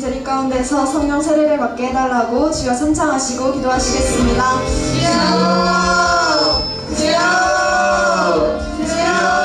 재림 가운데서 성령 세례를 받게 해달라고 주여 선창하시고 기도하시겠습니다. 주여! 주여! 주여!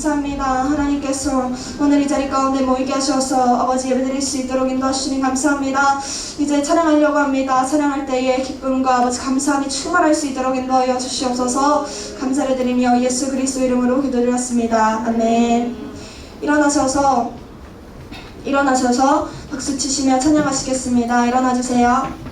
감사합니다. 하나님께서 오늘 이 자리 가운데 모이게 하셔서 아버지 예배드릴 수 있도록 인도하시니 감사합니다. 이제 찬양하려고 합니다. 찬양할 때에 기쁨과 아버지 감사함이 충만할 수 있도록 인도하여 주시옵소서. 감사를 드리며 예수 그리스도 이름으로 기도드렸습니다. 아멘. 일어나셔서 박수 치시며 찬양하시겠습니다. 일어나 주세요.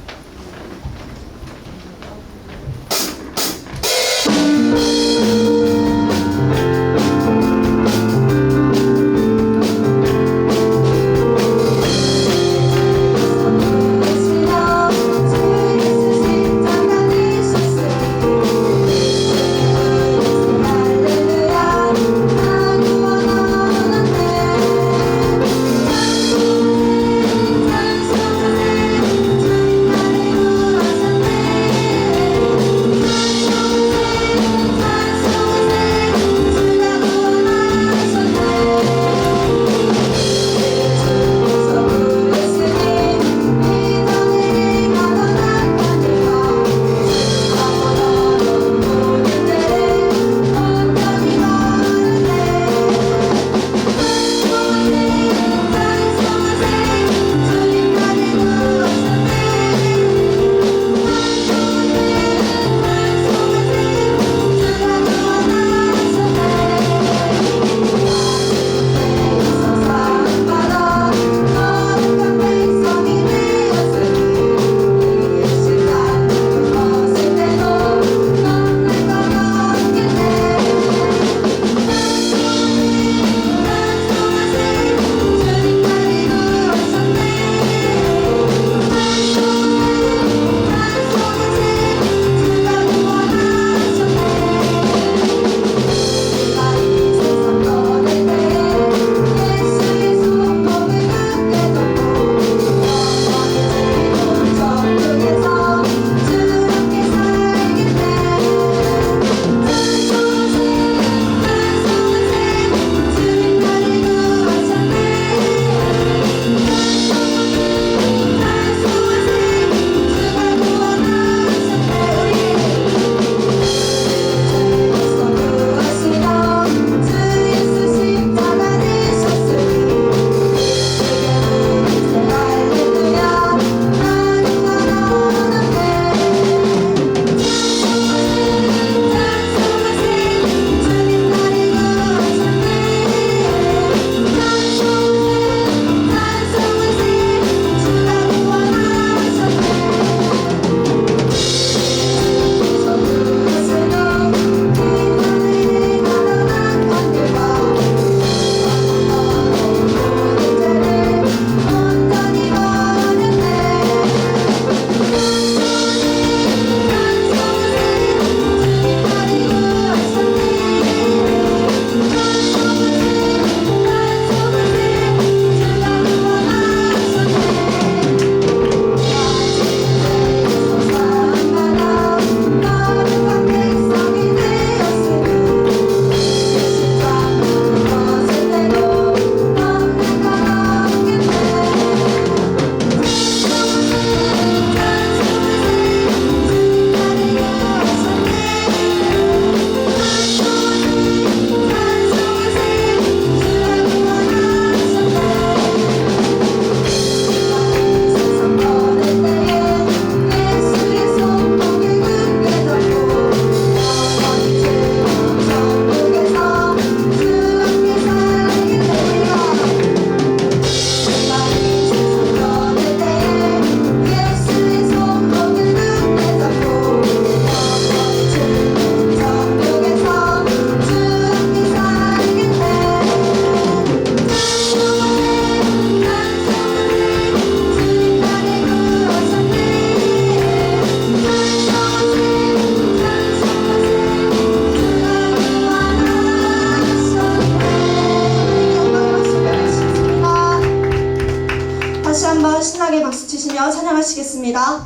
신나게 박수 치시며 찬양하시겠습니다.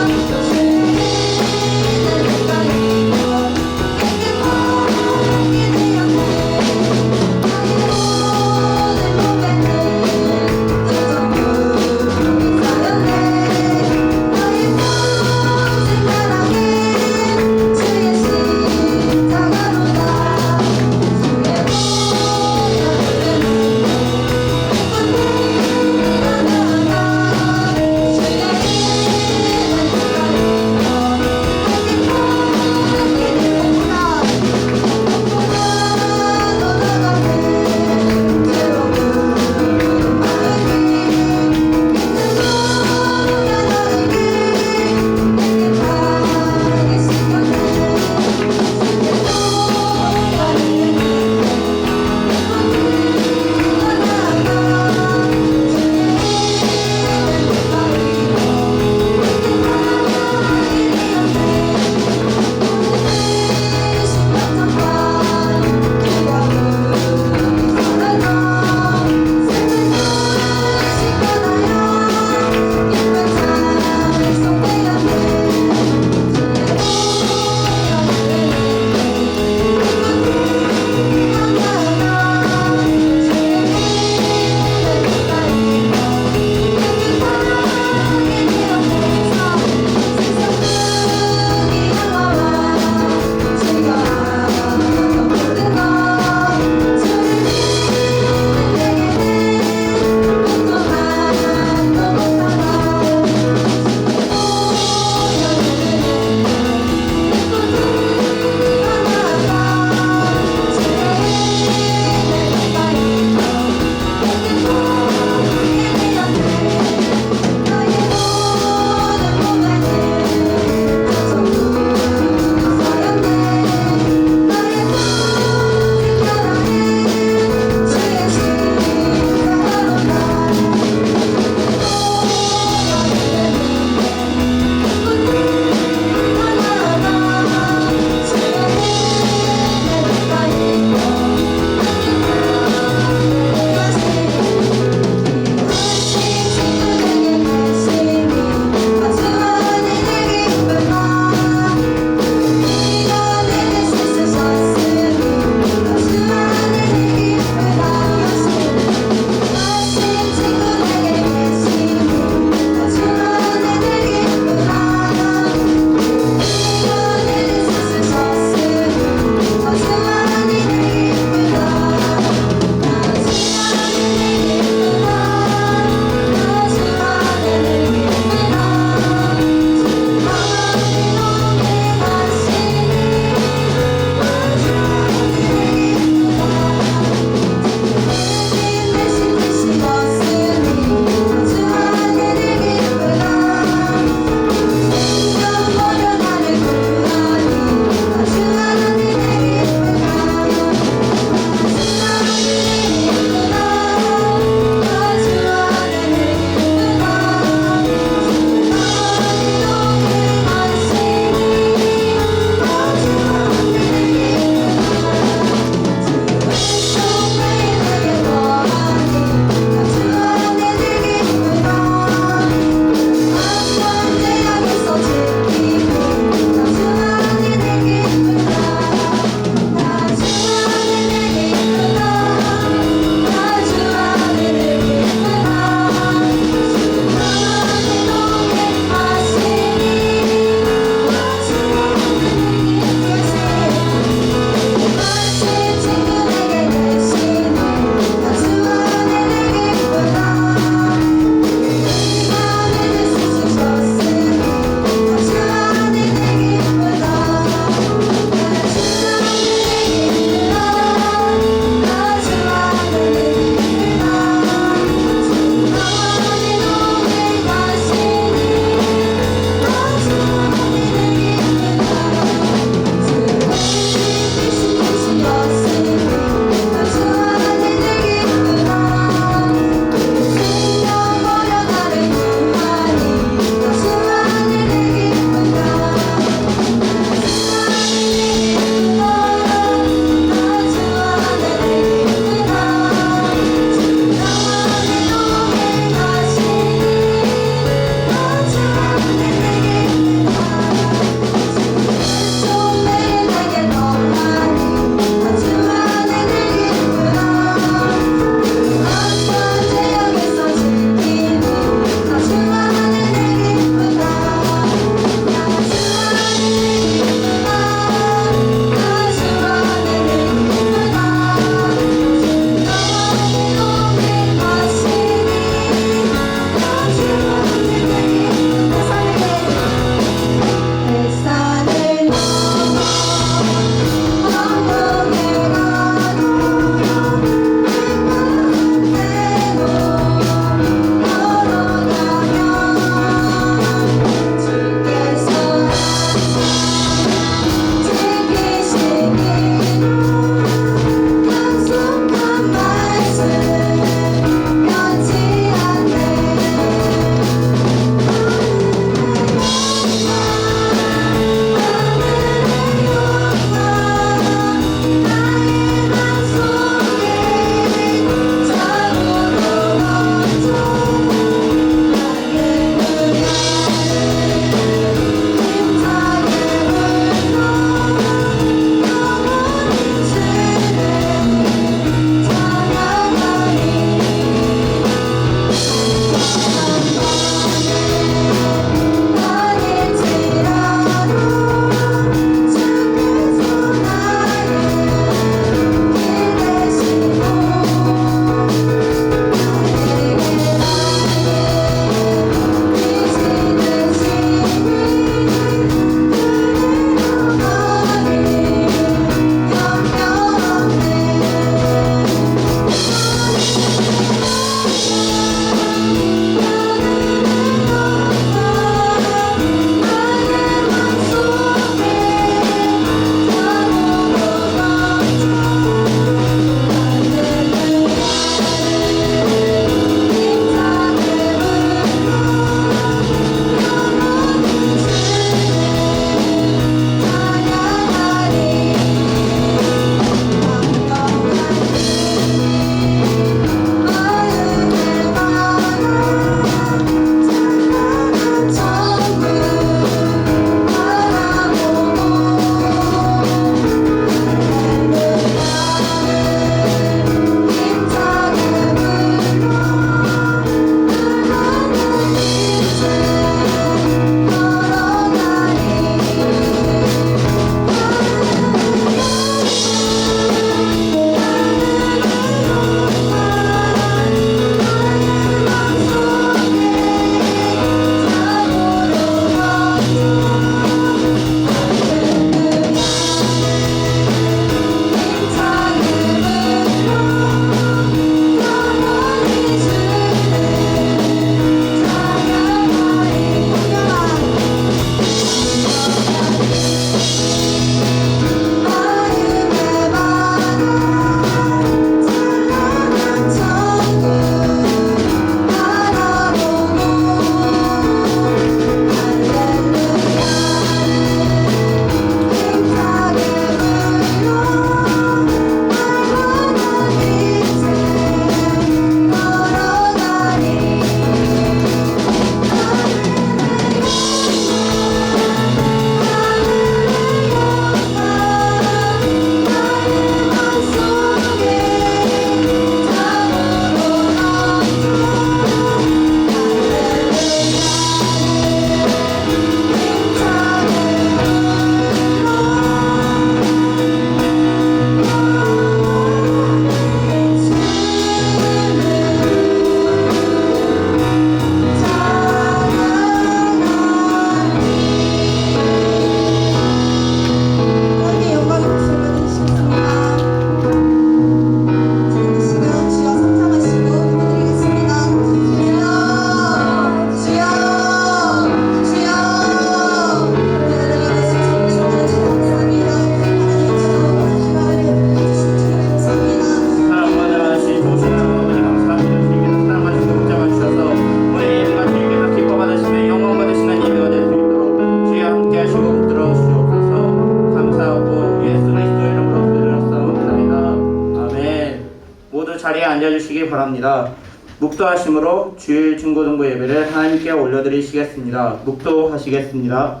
주시기 바랍니다. 묵도하심으로 주일 중고등부 예배를 하나님께 올려드리시겠습니다. 묵도하시겠습니다.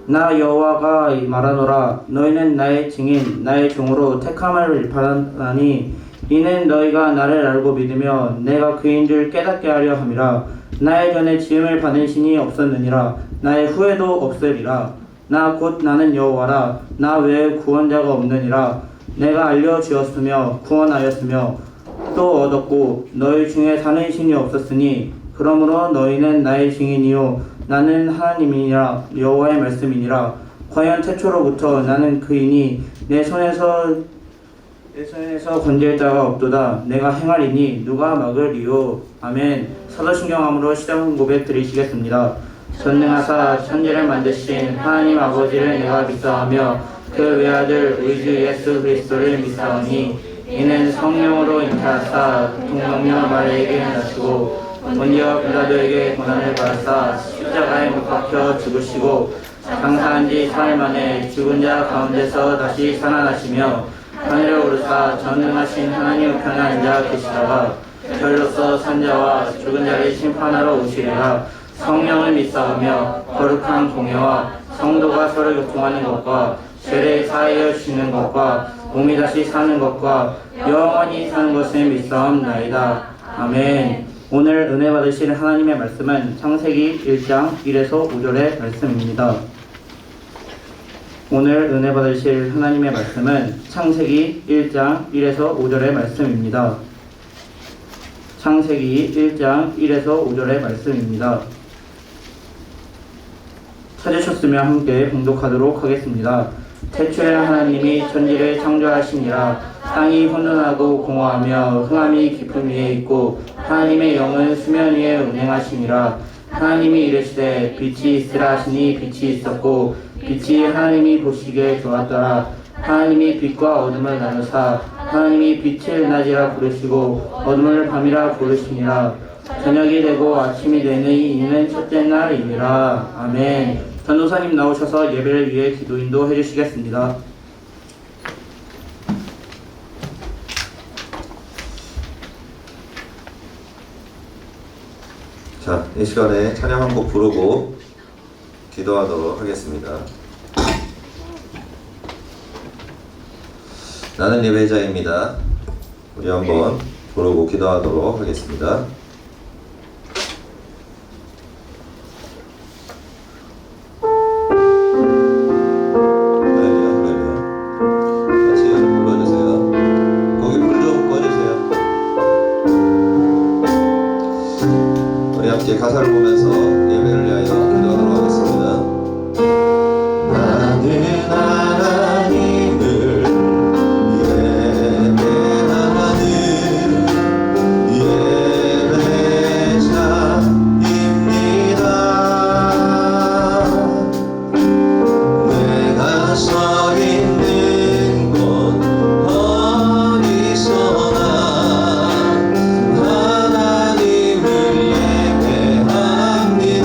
나 여호와가 말하노라. 너희는 나의 증인 나의 종으로 택함을 받았나니 이는 너희가 나를 알고 믿으며 내가 그인 줄 깨닫게 하려 함이라. 나의 전에 지음을 받은 신이 없었느니라. 나의 후에도 없으리라. 나 곧 나는 여호와라. 나 외에 구원자가 없느니라. 내가 알려주었으며 구원하였으며 또 얻었고 너희 중에 다른 신이 없었으니 그러므로 너희는 나의 증인이요 나는 하나님이니라. 여호와의 말씀이니라. 과연 태초로부터 나는 그이니 내 손에서 건질 자가 없도다. 내가 행하리니 누가 막으리요. 아멘. 사도신경함으로 시작 고백 드리시겠습니다. 전능하사 천지를 만드신 하나님 아버지를 내가 믿사하며 그 외아들 우리 주 예수 그리스도를 믿사오니 이는 성령으로 잉태하사 동정녀 마리아에게 나시고 본디오 빌라도에게 고난을 받았사 십자가에 못 박혀 죽으시고 장사한 지 3일 만에 죽은 자 가운데서 다시 살아나시며 하늘에 오르사 전능하신 하나님 우편에 앉아 계시다가 저희로서 산자와 죽은 자를 심판하러 오시리라. 성령을 믿사오며 거룩한 공예와 성도가 서로 교통하는 것과 죄를 사하여 주시는 것과 몸이 다시 사는 것과 영원히 사는 것을 믿사옵나이다. 아멘. 오늘 은혜 받으실 하나님의 말씀은 창세기 1장 1에서 5절의 말씀입니다. 오늘 은혜 받으실 하나님의 말씀은 창세기 1장 1에서 5절의 말씀입니다. 창세기 1장 1에서 5절의 말씀입니다. 찾으셨으면 함께 봉독하도록 하겠습니다. 태초에 하나님이 천지를 창조하시니라. 땅이 혼돈하고 공허하며 흑암이 깊음 위에 있고 하나님의 영은 수면 위에 운행하시니라. 하나님이 이르시되 빛이 있으라 하시니 빛이 있었고 빛이 하나님이 보시기에 좋았더라. 하나님이 빛과 어둠을 나누사 하나님이 빛을 낮이라 부르시고 어둠을 밤이라 부르시니라. 저녁이 되고 아침이 되니 이는 첫째 날이니라. 아멘. 전도사님 나오셔서 예배를 위해 기도 인도해 주시겠습니다. 자, 이 시간에 찬양 한 곡 부르고 기도하도록 하겠습니다. 나는 예배자입니다. 우리 한번 부르고 기도하도록 하겠습니다. 가사를 보면서 예배를 위하여 기도하도록 하겠습니다. 나는 하나님을 예배하는 예배자입니다. 내가 서 있는 곳 어디서나 하나님을 예배합니다.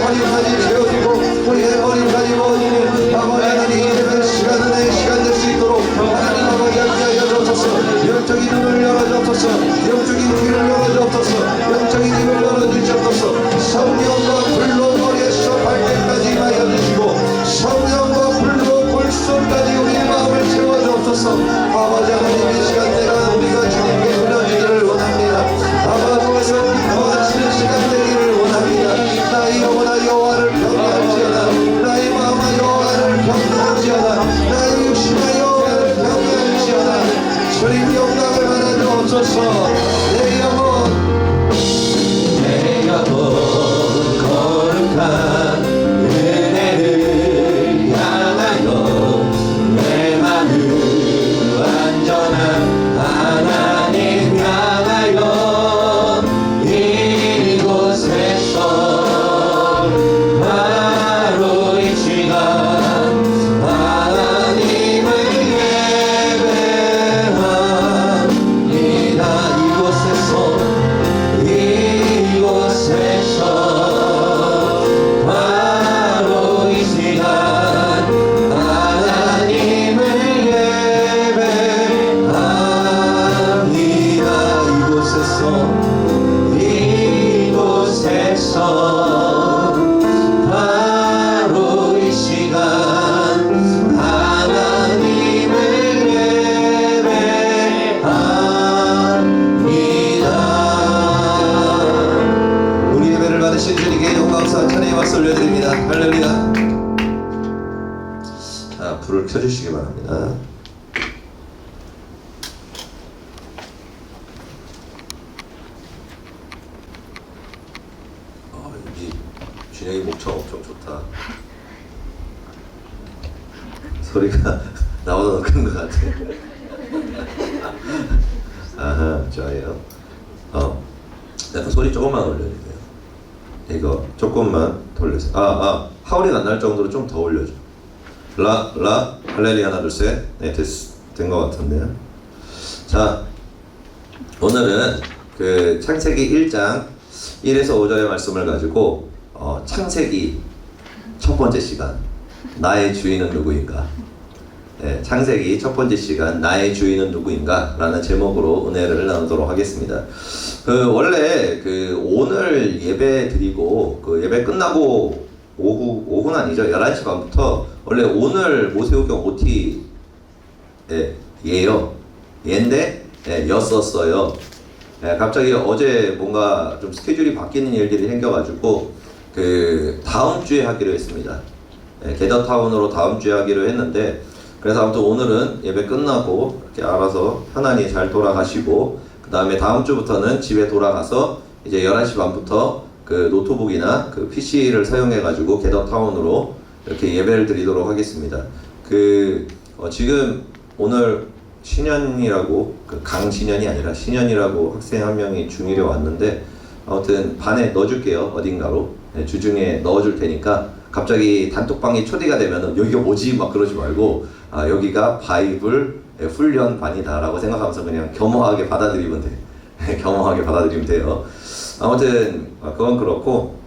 허리까지 채워지고 우리의 허리까지 모아지는 아버지 하나님 예배 시간은 내 시간 될 수 있도록 하나님 아버지 함께하여 주옵소서. 영적인 눈을 열어주옵소서. 영적인 귀를 열어주옵소서. 영적인 입을 열어주옵소서. 성령과 불로 머리에서 발끝까지 하여 주시고 성령과 불로 골수까지 우리의 마음을 채워주옵소서. 아버지 하나님 이 시간 내가 우리가 주님께 드려지기를 원합니다. 아버지께서 기뻐하시는 시간 되기를 원합니다. 나의 영혼아 여호와를 경외할지어다. 나의 마음아 여호와를 경외할지어다. 나의 육신아 여호와를 경외할지어다. 주님 영광을 받아 주옵소서. 내 영혼 거룩한 은혜를 향하여 내 마음 완전한 하나님 향하여 이곳에서 바로 이 시간 하나님을 예배합니다. 이곳에서 바로 이 시간 하나님을 예배합니다. 이곳에서 바로 이 시간 하나님을 예배합니다. 우리 예배를 받으신 주님께 영광과 찬양의 박수 올려드립니다. 할렐루야. 자, 불을 켜주시기 바랍니다. 여기 준영이 목청 엄청 좋다. 소리가 나보다 더 큰 것 같아. 아하, 좋아요. 약간 소리 조금만 올려주세요. 이거 조금만 돌려서. 하울이 안 날 정도로 좀 더 올려줘. 할렐루야 하나 둘 셋. 네, 된 것 같은데요. 자, 오늘은 그 창세기 1장 1에서 5절의 말씀을 가지고 창세기 첫 번째 시간 나의 주인은 누구인가? 네, 창세기 첫 번째 시간 나의 주인은 누구인가? 라는 제목으로 은혜를 나누도록 하겠습니다. 원래 오늘 예배 드리고 예배 끝나고 오후는 아니죠. 11시 반부터 원래 오늘 모세오경 OT 얘인데 였었어요. 갑자기 어제 뭔가 좀 스케줄이 바뀌는 일들이 생겨가지고 다음 주에 하기로 했습니다. 게더타운으로 다음 주에 하기로 했는데, 그래서 아무튼 오늘은 예배 끝나고 이렇게 알아서 편안히 잘 돌아가시고, 그 다음에 다음 주부터는 집에 돌아가서 이제 11시 반부터 노트북이나 PC를 사용해가지고 게더타운으로 이렇게 예배를 드리도록 하겠습니다. 지금 오늘 신현이라고, 강신현이 아니라 신현이라고 학생 한 명이 중1에 왔는데, 아무튼 반에 넣어줄게요. 어딘가로 주중에 넣어줄 테니까 갑자기 단톡방이 초대가 되면은 여기가 뭐지? 막 그러지 말고 여기가 바이블 훈련반이다 라고 생각하면서 그냥 겸허하게 받아들이면 돼. 겸허하게 받아들이면 돼요. 아무튼 그건 그렇고,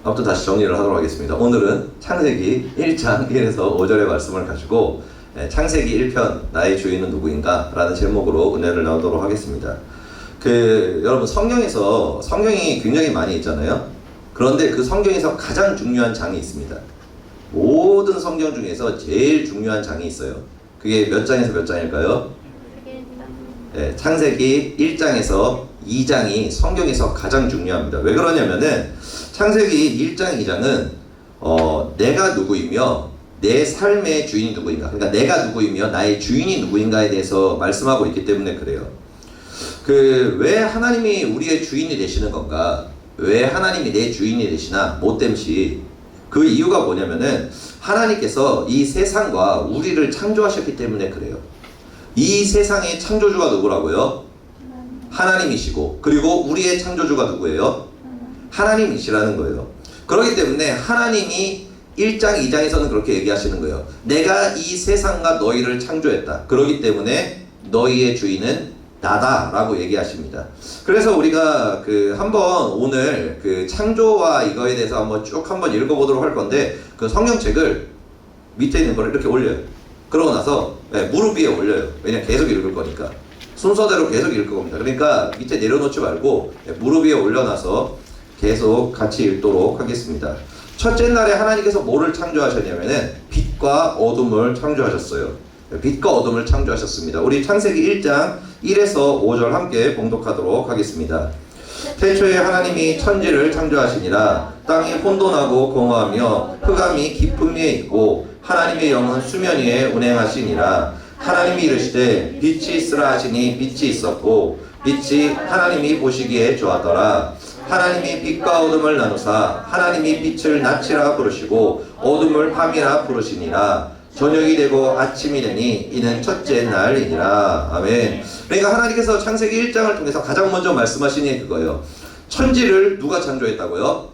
아무튼 다시 정리를 하도록 하겠습니다. 오늘은 창세기 1장 1에서 5절의 말씀을 가지고 창세기 1편 나의 주인은 누구인가? 라는 제목으로 은혜를 나누도록 하겠습니다. 여러분 성경이 굉장히 많이 있잖아요. 그런데 그 성경에서 가장 중요한 장이 있습니다. 모든 성경 중에서 제일 중요한 장이 있어요. 그게 몇 장에서 몇 장일까요? 창세기 1장에서 2장이 성경에서 가장 중요합니다. 왜 그러냐면은 창세기 1장 2장은 내가 누구이며 내 삶의 주인이 누구인가, 그러니까 내가 누구이며 나의 주인이 누구인가에 대해서 말씀하고 있기 때문에 그래요. 왜 하나님이 우리의 주인이 되시는 건가? 왜 하나님이 내 주인이 되시나? 뭐 땜시? 그 이유가 뭐냐면은 하나님께서 이 세상과 우리를 창조하셨기 때문에 그래요. 이 세상의 창조주가 누구라고요? 하나님이시고, 그리고 우리의 창조주가 누구예요? 하나님이시라는 거예요. 그렇기 때문에 하나님이 1장 2장에서는 그렇게 얘기하시는 거예요. 내가 이 세상과 너희를 창조했다. 그렇기 때문에 너희의 주인은 나다라고 얘기하십니다. 그래서 우리가 한번 오늘 창조와 이거에 대해서 한번 쭉 한번 읽어보도록 할 건데, 그 성경책을 밑에 있는 걸 이렇게 올려요. 그러고 나서 무릎 위에 올려요. 왜냐면 계속 읽을 거니까. 순서대로 계속 읽을 겁니다. 그러니까 밑에 내려놓지 말고 무릎 위에 올려놔서 계속 같이 읽도록 하겠습니다. 첫째 날에 하나님께서 뭐를 창조하셨냐면은 빛과 어둠을 창조하셨어요. 빛과 어둠을 창조하셨습니다. 우리 창세기 1장 1에서 5절 함께 봉독하도록 하겠습니다. 태초에 하나님이 천지를 창조하시니라. 땅이 혼돈하고 공허하며 흑암이 깊음 위에 있고 하나님의 영은 수면 위에 운행하시니라. 하나님이 이르시되 빛이 있으라 하시니 빛이 있었고 빛이 하나님이 보시기에 좋았더라. 하나님이 빛과 어둠을 나누사 하나님이 빛을 낮이라 부르시고 어둠을 밤이라 부르시니라. 저녁이 되고 아침이 되니 이는 첫째 날이니라. 아멘. 그러니까 하나님께서 창세기 1장을 통해서 가장 먼저 말씀하신 게 그거예요. 천지를 누가 창조했다고요?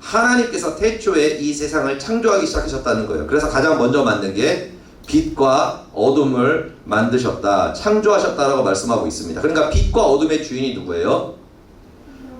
하나님께서 태초에 이 세상을 창조하기 시작하셨다는 거예요. 그래서 가장 먼저 만든 게 빛과 어둠을 만드셨다, 창조하셨다라고 말씀하고 있습니다. 그러니까 빛과 어둠의 주인이 누구예요?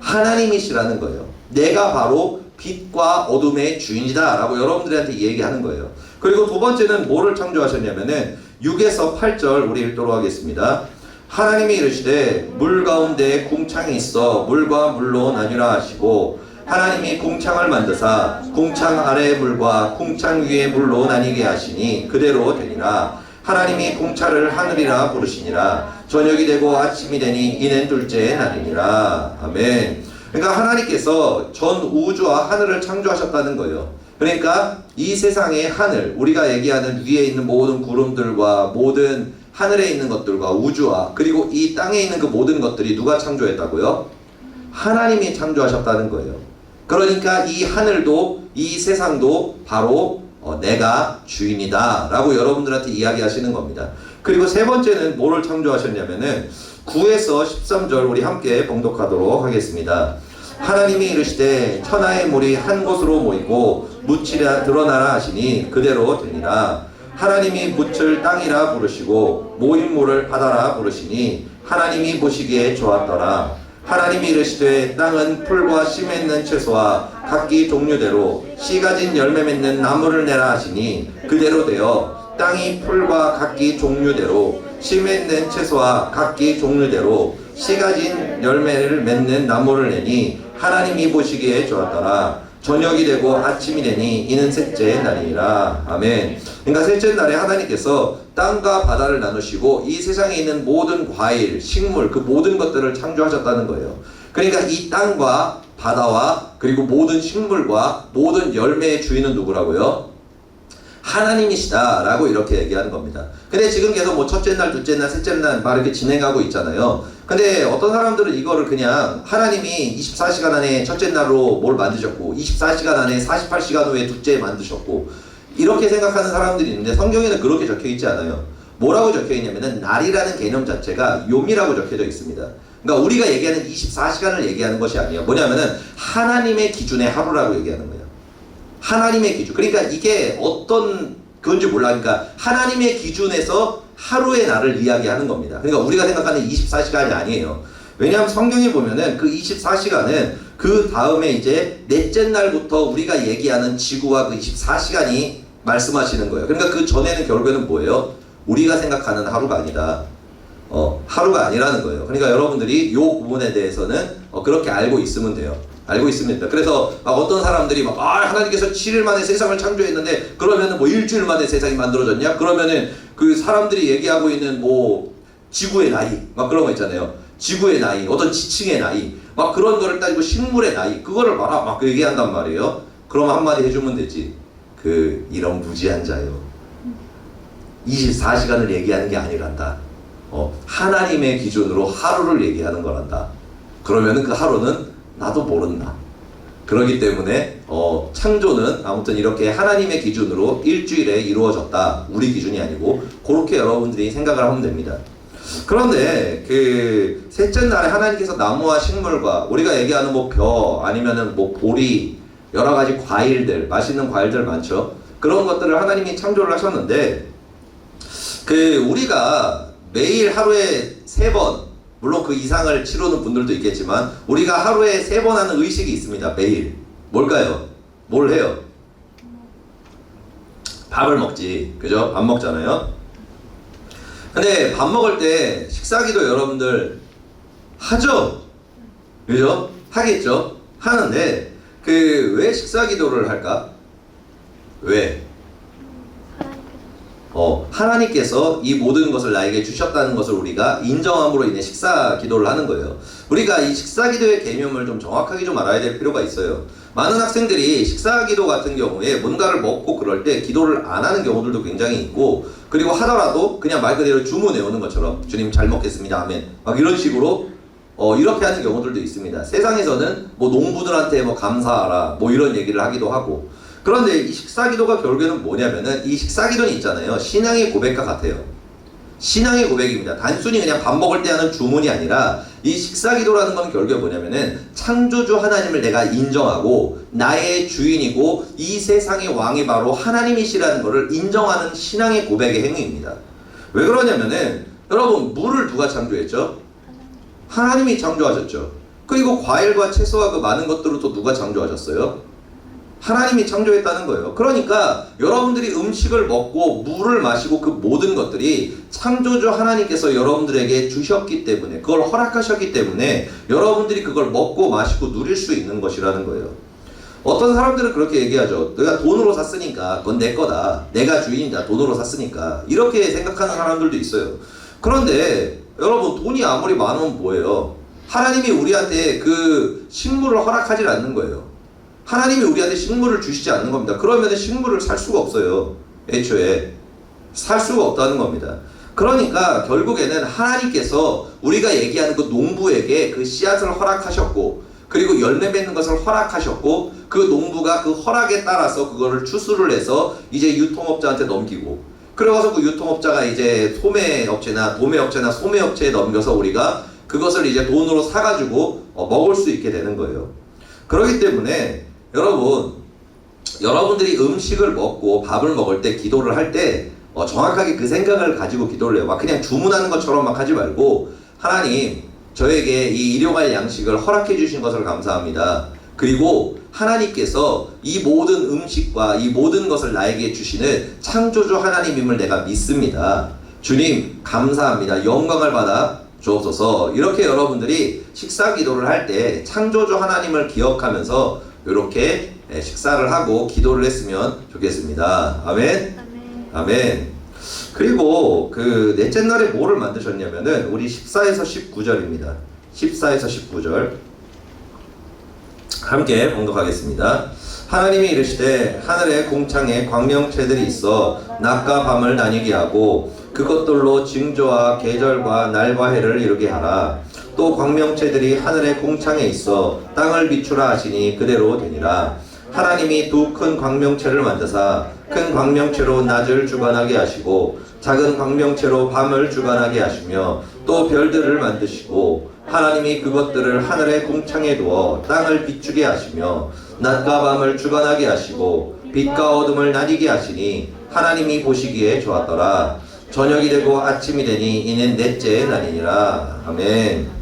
하나님이시라는 거예요. 내가 바로 빛과 어둠의 주인이다 라고 여러분들한테 얘기하는 거예요. 그리고 두 번째는 뭐를 창조하셨냐면은 6에서 8절 우리 읽도록 하겠습니다. 하나님이 이르시되 물 가운데 궁창이 있어 물과 물로 나뉘라 하시고 하나님이 궁창을 만드사 궁창 아래의 물과 궁창 위의 물로 나뉘게 하시니 그대로 되니라. 하나님이 궁창을 하늘이라 부르시니라. 저녁이 되고 아침이 되니 이는 둘째 날이니라. 아멘. 그러니까 하나님께서 전 우주와 하늘을 창조하셨다는 거예요. 그러니까 이 세상의 하늘, 우리가 얘기하는 위에 있는 모든 구름들과 모든 하늘에 있는 것들과 우주와 그리고 이 땅에 있는 그 모든 것들이 누가 창조했다고요? 하나님이 창조하셨다는 거예요. 그러니까 이 하늘도 이 세상도 바로 내가 주인이다 라고 여러분들한테 이야기하시는 겁니다. 그리고 세 번째는 뭐를 창조하셨냐면은 9에서 13절 우리 함께 봉독하도록 하겠습니다. 하나님이 이르시되 천하의 물이 한 곳으로 모이고 묻히라 드러나라 하시니 그대로 되니라. 하나님이 묻을 땅이라 부르시고 모인 물을 바다라 부르시니 하나님이 보시기에 좋았더라. 하나님이 이르시되 땅은 풀과 씨 맺는 채소와 각기 종류대로 씨 가진 열매 맺는 나무를 내라 하시니 그대로 되어 땅이 풀과 각기 종류대로 씨 맺는 채소와 각기 종류대로 씨 가진 열매를 맺는 나무를 내니 하나님이 보시기에 좋았더라. 저녁이 되고 아침이 되니 이는 셋째 날이니라. 아멘. 그러니까 셋째 날에 하나님께서 땅과 바다를 나누시고 이 세상에 있는 모든 과일, 식물, 그 모든 것들을 창조하셨다는 거예요. 그러니까 이 땅과 바다와 그리고 모든 식물과 모든 열매의 주인은 누구라고요? 하나님이시다 라고 이렇게 얘기하는 겁니다. 근데 지금 계속 뭐 첫째 날, 둘째 날, 셋째 날 막 이렇게 진행하고 있잖아요. 근데 어떤 사람들은 이거를 그냥 하나님이 24시간 안에 첫째 날로 뭘 만드셨고 24시간 안에 48시간 후에 둘째 만드셨고 이렇게 생각하는 사람들이 있는데 성경에는 그렇게 적혀 있지 않아요. 뭐라고 적혀 있냐면은 날이라는 개념 자체가 요미라고 적혀져 있습니다. 그러니까 우리가 얘기하는 24시간을 얘기하는 것이 아니에요. 뭐냐면은 하나님의 기준의 하루라고 얘기하는 거예요. 하나님의 기준. 그러니까 이게 어떤 그건지 몰라. 그러니까 하나님의 기준에서 하루의 날을 이야기하는 겁니다. 그러니까 우리가 생각하는 24시간이 아니에요. 왜냐하면 성경에 보면은 그 24시간은 그 다음에 이제 넷째 날부터 우리가 얘기하는 지구와 그 24시간이 말씀하시는 거예요. 그러니까 그 전에는 결국에는 뭐예요? 우리가 생각하는 하루가 아니다. 하루가 아니라는 거예요. 그러니까 여러분들이 이 부분에 대해서는 그렇게 알고 있으면 돼요. 알고 있습니다. 그래서 어떤 사람들이 하나님께서 7일 만에 세상을 창조했는데 그러면은 뭐 일주일 만에 세상이 만들어졌냐? 그러면은 그 사람들이 얘기하고 있는 뭐 지구의 나이 막 그런 거 있잖아요. 지구의 나이, 어떤 지층의 나이 막 그런 거를 따지고 식물의 나이 그거를 막 얘기한단 말이에요. 그럼 한마디 해주면 되지. 이런 무지한 자요. 24시간을 얘기하는 게 아니란다. 하나님의 기준으로 하루를 얘기하는 거란다. 그러면은 그 하루는 나도 모른다. 그렇기 때문에 창조는 아무튼 이렇게 하나님의 기준으로 일주일에 이루어졌다. 우리 기준이 아니고 그렇게 여러분들이 생각을 하면 됩니다. 그런데 그 셋째 날에 하나님께서 나무와 식물과 우리가 얘기하는 뭐 벼 아니면은 뭐 보리 여러 가지 과일들 맛있는 과일들 많죠. 그런 것들을 하나님이 창조를 하셨는데 우리가 매일 하루에 3번 물론 그 이상을 치르는 분들도 있겠지만 우리가 하루에 3번 하는 의식이 있습니다. 매일. 뭘까요? 뭘 해요? 밥을 먹지. 그죠? 밥 먹잖아요. 근데 밥 먹을 때 식사기도 여러분들 하죠? 그죠? 하겠죠? 하는데 왜 식사기도를 할까? 왜? 하나님께서 이 모든 것을 나에게 주셨다는 것을 우리가 인정함으로 인해 식사 기도를 하는 거예요. 우리가 이 식사 기도의 개념을 좀 정확하게 좀 알아야 될 필요가 있어요. 많은 학생들이 식사 기도 같은 경우에 뭔가를 먹고 그럴 때 기도를 안 하는 경우들도 굉장히 있고, 그리고 하더라도 그냥 말 그대로 주문해 오는 것처럼 주님 잘 먹겠습니다 아멘 막 이런 식으로 이렇게 하는 경우들도 있습니다. 세상에서는 뭐 농부들한테 뭐 감사하라 뭐 이런 얘기를 하기도 하고, 그런데 이 식사기도가 결국에는 뭐냐면은 이 식사기도는 있잖아요. 신앙의 고백과 같아요. 신앙의 고백입니다. 단순히 그냥 밥 먹을 때 하는 주문이 아니라 이 식사기도라는 건 결국에 뭐냐면은 창조주 하나님을 내가 인정하고 나의 주인이고 이 세상의 왕이 바로 하나님이시라는 것을 인정하는 신앙의 고백의 행위입니다. 왜 그러냐면은 여러분, 물을 누가 창조했죠? 하나님이 창조하셨죠. 그리고 과일과 채소와 그 많은 것들을 또 누가 창조하셨어요? 하나님이 창조했다는 거예요. 그러니까 여러분들이 음식을 먹고 물을 마시고 그 모든 것들이 창조주 하나님께서 여러분들에게 주셨기 때문에, 그걸 허락하셨기 때문에 여러분들이 그걸 먹고 마시고 누릴 수 있는 것이라는 거예요. 어떤 사람들은 그렇게 얘기하죠. 내가 돈으로 샀으니까 그건 내 거다. 내가 주인이다. 돈으로 샀으니까. 이렇게 생각하는 사람들도 있어요. 그런데 여러분, 돈이 아무리 많으면 뭐예요? 하나님이 우리한테 그 식물을 허락하지 않는 거예요. 하나님이 우리한테 식물을 주시지 않는 겁니다. 그러면 식물을 살 수가 없어요. 애초에 살 수가 없다는 겁니다. 그러니까 결국에는 하나님께서 우리가 얘기하는 그 농부에게 그 씨앗을 허락하셨고, 그리고 열매 맺는 것을 허락하셨고, 그 농부가 그 허락에 따라서 그거를 추수를 해서 이제 유통업자한테 넘기고, 그래서 그 유통업자가 이제 소매업체나 도매업체나 소매업체에 넘겨서 우리가 그것을 이제 돈으로 사가지고 먹을 수 있게 되는 거예요. 그렇기 때문에 여러분들이 음식을 먹고 밥을 먹을 때 기도를 할 때 정확하게 그 생각을 가지고 기도를 해요. 막 그냥 주문하는 것처럼 막 하지 말고, 하나님, 저에게 이 일용할 양식을 허락해 주신 것을 감사합니다. 그리고 하나님께서 이 모든 음식과 이 모든 것을 나에게 주시는 창조주 하나님임을 내가 믿습니다. 주님 감사합니다. 영광을 받아 주옵소서. 이렇게 여러분들이 식사 기도를 할 때 창조주 하나님을 기억하면서 이렇게 식사를 하고 기도를 했으면 좋겠습니다. 아멘. 아멘. 그리고 그 넷째 날에 뭐를 만드셨냐면은 우리 14에서 19절입니다. 14에서 19절 함께 봉독하겠습니다. 하나님이 이르시되 하늘의 공창에 광명체들이 있어 낮과 밤을 나뉘게 하고 그것들로 징조와 계절과 날과 해를 이루게 하라. 또 광명체들이 하늘의 공창에 있어 땅을 비추라 하시니 그대로 되니라. 하나님이 두 큰 광명체를 만드사 큰 광명체로 낮을 주관하게 하시고 작은 광명체로 밤을 주관하게 하시며 또 별들을 만드시고 하나님이 그것들을 하늘의 공창에 두어 땅을 비추게 하시며 낮과 밤을 주관하게 하시고 빛과 어둠을 나뉘게 하시니 하나님이 보시기에 좋았더라. 저녁이 되고 아침이 되니 이는 넷째 날이니라. 아멘.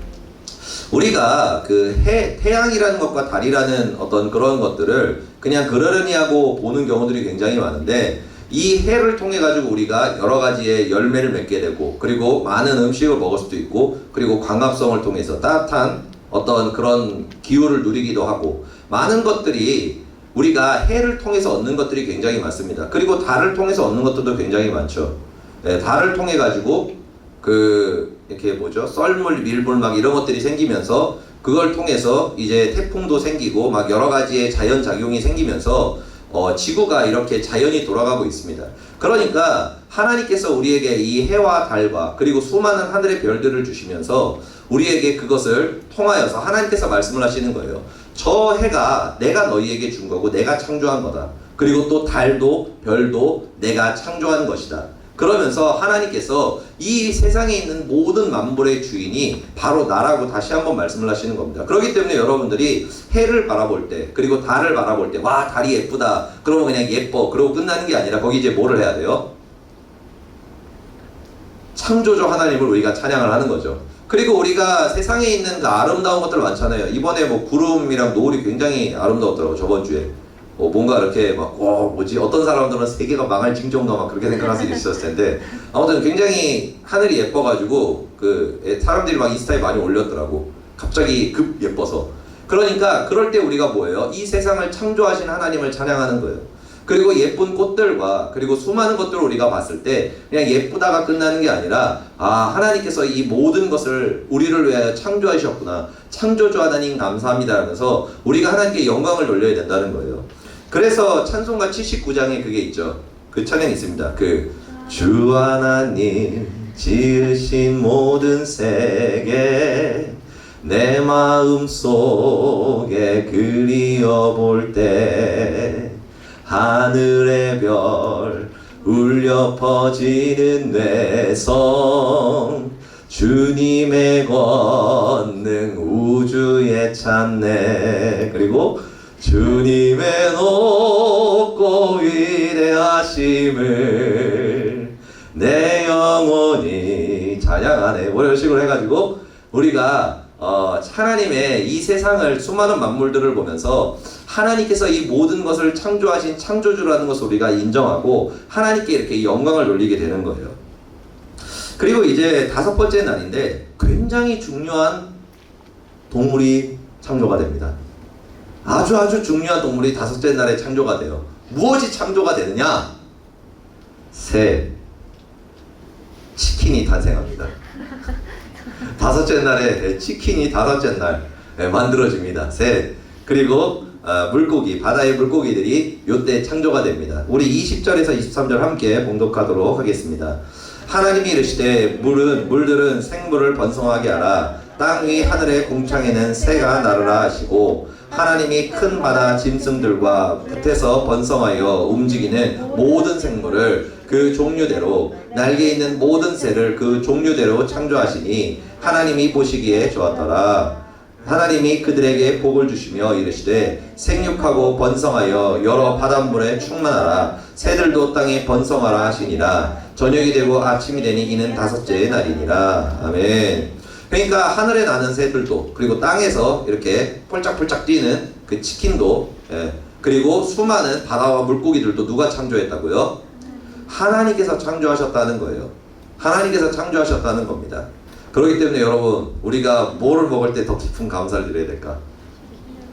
우리가 그 태양이라는 것과 달이라는 어떤 그런 것들을 그냥 그러려니 하고 보는 경우들이 굉장히 많은데, 이 해를 통해 가지고 우리가 여러 가지의 열매를 맺게 되고, 그리고 많은 음식을 먹을 수도 있고, 그리고 광합성을 통해서 따뜻한 어떤 그런 기후를 누리기도 하고, 많은 것들이 우리가 해를 통해서 얻는 것들이 굉장히 많습니다. 그리고 달을 통해서 얻는 것들도 굉장히 많죠. 네, 달을 통해 가지고 이렇게 썰물, 밀물 막 이런 것들이 생기면서 그걸 통해서 이제 태풍도 생기고 막 여러 가지의 자연 작용이 생기면서 지구가 이렇게 자연이 돌아가고 있습니다. 그러니까 하나님께서 우리에게 이 해와 달과 그리고 수많은 하늘의 별들을 주시면서 우리에게 그것을 통하여서 하나님께서 말씀을 하시는 거예요. 저 해가 내가 너희에게 준 거고 내가 창조한 거다. 그리고 또 달도 별도 내가 창조한 것이다. 그러면서 하나님께서 이 세상에 있는 모든 만물의 주인이 바로 나라고 다시 한번 말씀을 하시는 겁니다. 그렇기 때문에 여러분들이 해를 바라볼 때, 그리고 달을 바라볼 때, 와, 달이 예쁘다. 그러면 그냥 예뻐. 그러고 끝나는 게 아니라 거기 이제 뭐를 해야 돼요? 창조주 하나님을 우리가 찬양을 하는 거죠. 그리고 우리가 세상에 있는 그 아름다운 것들 많잖아요. 이번에 뭐 구름이랑 노을이 굉장히 아름다웠더라고, 저번 주에. 뭔가 이렇게 막, 뭐지? 어떤 사람들은 세계가 망할 징조인가 막 그렇게 생각할 수 있었을 텐데. 아무튼 굉장히 하늘이 예뻐가지고, 사람들이 막 인스타에 많이 올렸더라고. 갑자기 급 예뻐서. 그러니까, 그럴 때 우리가 뭐예요? 이 세상을 창조하신 하나님을 찬양하는 거예요. 그리고 예쁜 꽃들과 그리고 수많은 것들을 우리가 봤을 때 그냥 예쁘다가 끝나는 게 아니라 하나님께서 이 모든 것을 우리를 위하여 창조하셨구나, 창조주 하나님 감사합니다 하면서 우리가 하나님께 영광을 돌려야 된다는 거예요. 그래서 찬송가 79장에 그게 있죠. 그 찬양이 있습니다. 주 하나님 지으신 모든 세계 내 마음 속에 그리어볼 때 하늘의 별 울려 퍼지는 뇌성 주님의 권능 우주에 찬네. 그리고 주님의 높고 위대하심을 내 영혼이 찬양하네. 뭐 이런 식으로 해가지고 우리가 하나님의 이 세상을 수많은 만물들을 보면서 하나님께서 이 모든 것을 창조하신 창조주라는 것을 우리가 인정하고 하나님께 이렇게 영광을 돌리게 되는 거예요. 그리고 이제 5번째 날인데 굉장히 중요한 동물이 창조가 됩니다. 아주 중요한 동물이 5째 날에 창조가 돼요. 무엇이 창조가 되느냐? 새, 치킨이 탄생합니다. 5째 날에 치킨이 5째 날 만들어집니다. 새. 그리고 물고기, 바다의 물고기들이 요때 창조가 됩니다. 우리 20절에서 23절 함께 봉독하도록 하겠습니다. 하나님이 이르시되 물들은 생물을 번성하게 하라. 땅 위 하늘의 공창에는 새가 나르라 하시고 하나님이 큰 바다 짐승들과 붓에서 번성하여 움직이는 모든 생물을 그 종류대로 날개 있는 모든 새를 그 종류대로 창조하시니 하나님이 보시기에 좋았더라. 하나님이 그들에게 복을 주시며 이르시되 생육하고 번성하여 여러 바닷물에 충만하라. 새들도 땅에 번성하라 하시니라. 저녁이 되고 아침이 되니 이는 5째 날이니라. 아멘. 그러니까 하늘에 나는 새들도 그리고 땅에서 이렇게 펄짝펄짝 뛰는 그 치킨도 그리고 수많은 바다와 물고기들도 누가 창조했다고요? 하나님께서 창조하셨다는 거예요. 하나님께서 창조하셨다는 겁니다. 그렇기 때문에 여러분, 우리가 뭐를 먹을 때 더 깊은 감사를 드려야 될까?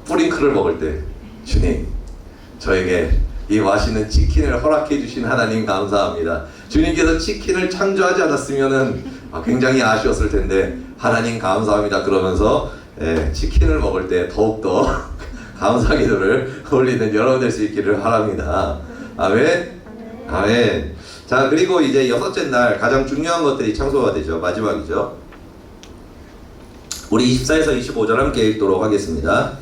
뿌링클을 먹을 때 주님, 저에게 이 맛있는 치킨을 허락해 주신 하나님 감사합니다. 주님께서 치킨을 창조하지 않았으면은 굉장히 아쉬웠을 텐데 하나님 감사합니다 그러면서 치킨을 먹을 때 더욱더 감사 기도를 올리는 여러분 될 수 있기를 바랍니다. 아멘. 아멘. 자, 그리고 이제 6째 날 가장 중요한 것들이 창조가 되죠. 마지막이죠. 우리 24에서 25절 함께 읽도록 하겠습니다.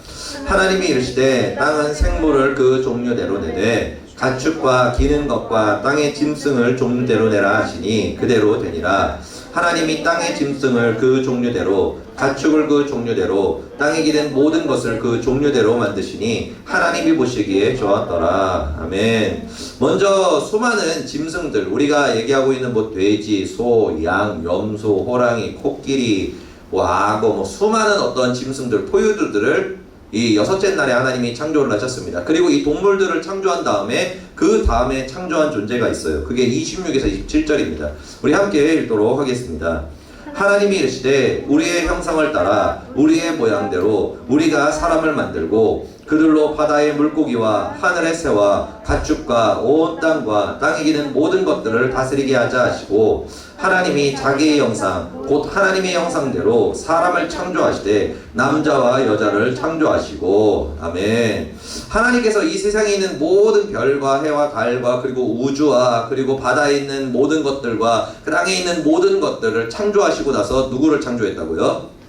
하나님이 이르시되 땅은 생물을 그 종류대로 내되 가축과 기는 것과 땅의 짐승을 종류대로 내라 하시니 그대로 되니라. 하나님이 땅의 짐승을 그 종류대로 가축을 그 종류대로 땅에 기는 모든 것을 그 종류대로 만드시니 하나님이 보시기에 좋았더라. 아멘. 먼저 수많은 짐승들, 우리가 얘기하고 있는 뭐 돼지, 소, 양, 염소, 호랑이, 코끼리, 악어, 수많은 어떤 짐승들, 포유류들을 이 6째 날에 하나님이 창조를 하셨습니다. 그리고 이 동물들을 창조한 다음에 그 다음에 창조한 존재가 있어요. 그게 26에서 27절입니다. 우리 함께 읽도록 하겠습니다. 하나님이 이르시되 우리의 형상을 따라 우리의 모양대로 우리가 사람을 만들고 그들로 바다의 물고기와 하늘의 새와 가축과 온 땅과 땅에 기는 모든 것들을 다스리게 하자 하시고 하나님이 자기의 형상 곧 하나님의 형상대로 사람을 창조하시되 남자와 여자를 창조하시고 아멘. 하나님께서 이 세상에 있는 모든 별과 해와 달과 그리고 우주와 그리고 바다에 있는 모든 것들과 그 땅에 있는 모든 것들을 창조하시고 나서 누구를 창조했다고요?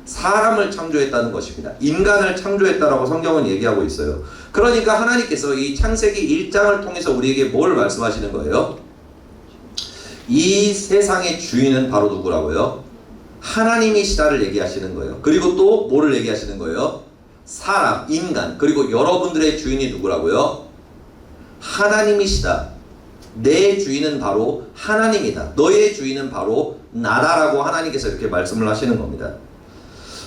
사람을 창조했다는 것입니다. 인간을 창조했다라고 성경은 얘기하고 있어요. 그러니까 하나님께서 이 창세기 1장을 통해서 우리에게 뭘 말씀하시는 거예요? 이 세상의 주인은 바로 누구라고요? 하나님이시다를 얘기하시는 거예요. 그리고 또 뭐를 얘기하시는 거예요? 사람, 인간, 그리고 여러분들의 주인이 누구라고요? 하나님이시다. 내 주인은 바로 하나님이다. 너의 주인은 바로 나다라고 하나님께서 이렇게 말씀을 하시는 겁니다.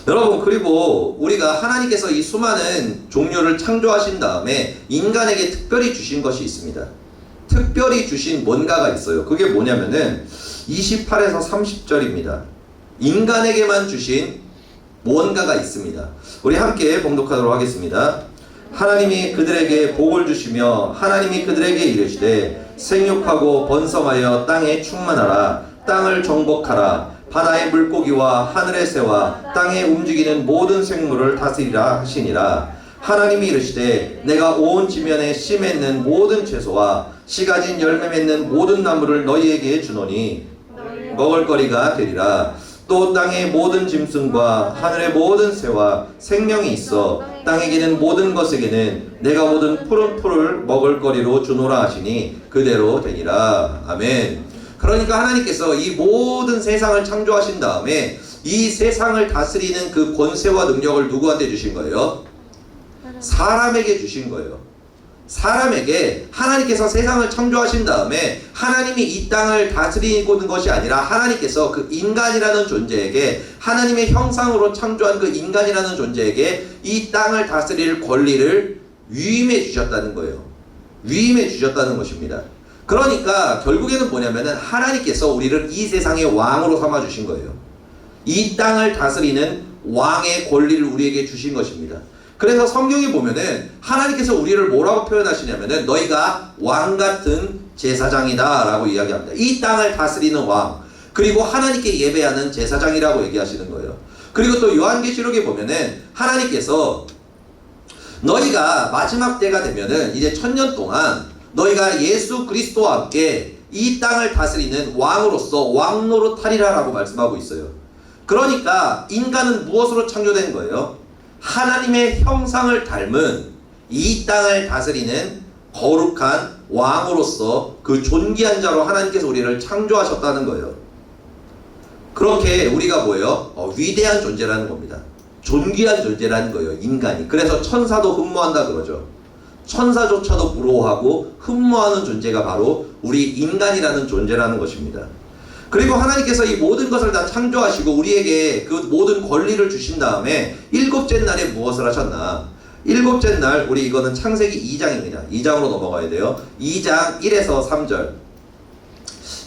여러분, 그리고 우리가 하나님께서 이 수많은 종류를 창조하신 다음에 인간에게 특별히 주신 것이 있습니다. 특별히 주신 뭔가가 있어요. 그게 뭐냐면은 28에서 30절입니다. 인간에게만 주신 뭔가가 있습니다. 우리 함께 봉독하도록 하겠습니다. 하나님이 그들에게 복을 주시며 하나님이 그들에게 이르시되 생육하고 번성하여 땅에 충만하라. 땅을 정복하라. 바다의 물고기와 하늘의 새와 땅에 움직이는 모든 생물을 다스리라 하시니라. 하나님이 이르시되 내가 온 지면에 씨 맺는 모든 채소와 씨 가진 열매 맺는 모든 나무를 너희에게 주노니 먹을거리가 되리라. 또 땅의 모든 짐승과 하늘의 모든 새와 생명이 있어 땅에 기는 모든 것에게는 내가 모든 푸른 풀을 먹을거리로 주노라 하시니 그대로 되니라. 아멘. 그러니까 하나님께서 이 모든 세상을 창조하신 다음에 이 세상을 다스리는 그 권세와 능력을 누구한테 주신 거예요? 사람에게 주신 거예요. 사람에게 하나님께서 세상을 창조하신 다음에 하나님이 이 땅을 다스리는 것이 아니라 하나님께서 그 인간이라는 존재에게, 하나님의 형상으로 창조한 그 인간이라는 존재에게 이 땅을 다스릴 권리를 위임해 주셨다는 거예요. 위임해 주셨다는 것입니다. 그러니까 결국에는 뭐냐면은 하나님께서 우리를 이 세상의 왕으로 삼아 주신 거예요. 이 땅을 다스리는 왕의 권리를 우리에게 주신 것입니다. 그래서 성경에 보면은 하나님께서 우리를 뭐라고 표현하시냐면은 너희가 왕 같은 제사장이다 라고 이야기합니다. 이 땅을 다스리는 왕, 그리고 하나님께 예배하는 제사장이라고 얘기하시는 거예요. 그리고 또 요한계시록에 보면은 하나님께서 너희가 마지막 때가 되면은 이제 1000년 동안 너희가 예수 그리스도와 함께 이 땅을 다스리는 왕으로서 왕노릇하리라 라고 말씀하고 있어요. 그러니까 인간은 무엇으로 창조된 거예요? 하나님의 형상을 닮은 이 땅을 다스리는 거룩한 왕으로서 그 존귀한 자로 하나님께서 우리를 창조하셨다는 거예요. 그렇게 우리가 뭐예요? 위대한 존재라는 겁니다. 존귀한 존재라는 거예요, 인간이. 그래서 천사도 흠모한다 그러죠. 천사조차도 부러워하고 흠모하는 존재가 바로 우리 인간이라는 존재라는 것입니다. 그리고 하나님께서 이 모든 것을 다 창조하시고 우리에게 그 모든 권리를 주신 다음에 일곱째 날에 무엇을 하셨나? 일곱째 날, 우리 이거는 창세기 2장입니다. 2장으로 넘어가야 돼요. 2장 1에서 3절.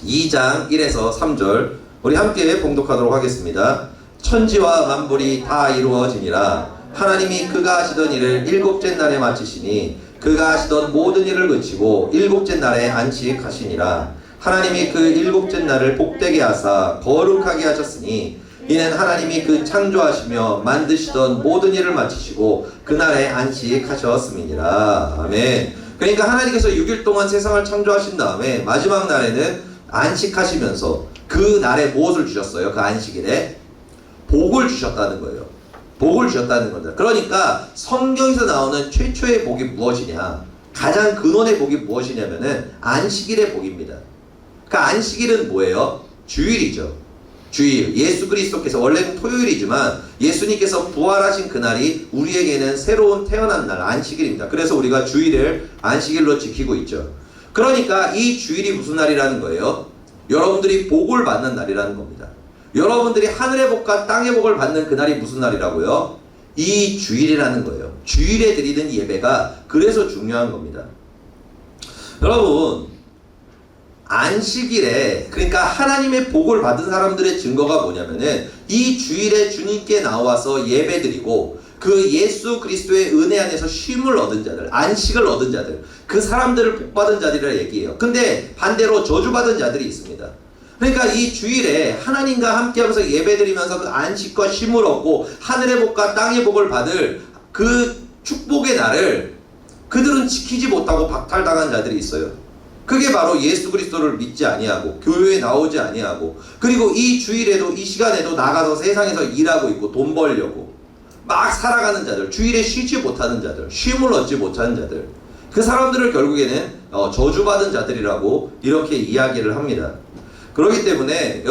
2장 1에서 3절. 우리 함께 봉독하도록 하겠습니다. 천지와 만물이 다 이루어지니라. 하나님이 그가 하시던 일을 일곱째 날에 마치시니 그가 하시던 모든 일을 그치고 일곱째 날에 안식하시니라. 하나님이 그 일곱째 날을 복되게 하사 거룩하게 하셨으니 이는 하나님이 그 창조하시며 만드시던 모든 일을 마치시고 그날에 안식하셨음이니라. 아멘. 그러니까 하나님께서 6일 동안 세상을 창조하신 다음에 마지막 날에는 안식하시면서 그 날에 무엇을 주셨어요? 그 안식일에 복을 주셨다는 거예요. 복을 주셨다는 겁니다. 그러니까 성경에서 나오는 최초의 복이 무엇이냐? 가장 근원의 복이 무엇이냐면은 안식일의 복입니다. 그 안식일은 뭐예요? 주일이죠. 주일. 예수 그리스도께서, 원래는 토요일이지만 예수님께서 부활하신 그날이 우리에게는 새로운 태어난 날, 안식일입니다. 그래서 우리가 주일을 안식일로 지키고 있죠. 그러니까 이 주일이 무슨 날이라는 거예요? 여러분들이 복을 받는 날이라는 겁니다. 여러분들이 하늘의 복과 땅의 복을 받는 그날이 무슨 날이라고요? 이 주일이라는 거예요. 주일에 드리는 예배가 그래서 중요한 겁니다. 여러분, 안식일에, 그러니까 하나님의 복을 받은 사람들의 증거가 뭐냐면은 이 주일에 주님께 나와서 예배드리고 그 예수 그리스도의 은혜 안에서 쉼을 얻은 자들, 안식을 얻은 자들, 그 사람들을 복받은 자들이라 얘기해요. 근데 반대로 저주받은 자들이 있습니다. 그러니까 이 주일에 하나님과 함께하면서 예배드리면서 그 안식과 쉼을 얻고 하늘의 복과 땅의 복을 받을 그 축복의 날을 그들은 지키지 못하고 박탈당한 자들이 있어요. 그게 바로 예수 그리스도를 믿지 아니하고 교회에 나오지 아니하고, 그리고 이 주일에도, 이 시간에도 나가서 세상에서 일하고 있고 돈 벌려고 막 살아가는 자들, 주일에 쉬지 못하는 자들, 쉼을 얻지 못하는 자들, 그 사람들을 결국에는 저주받은 자들이라고 이렇게 이야기를 합니다. 그렇기 때문에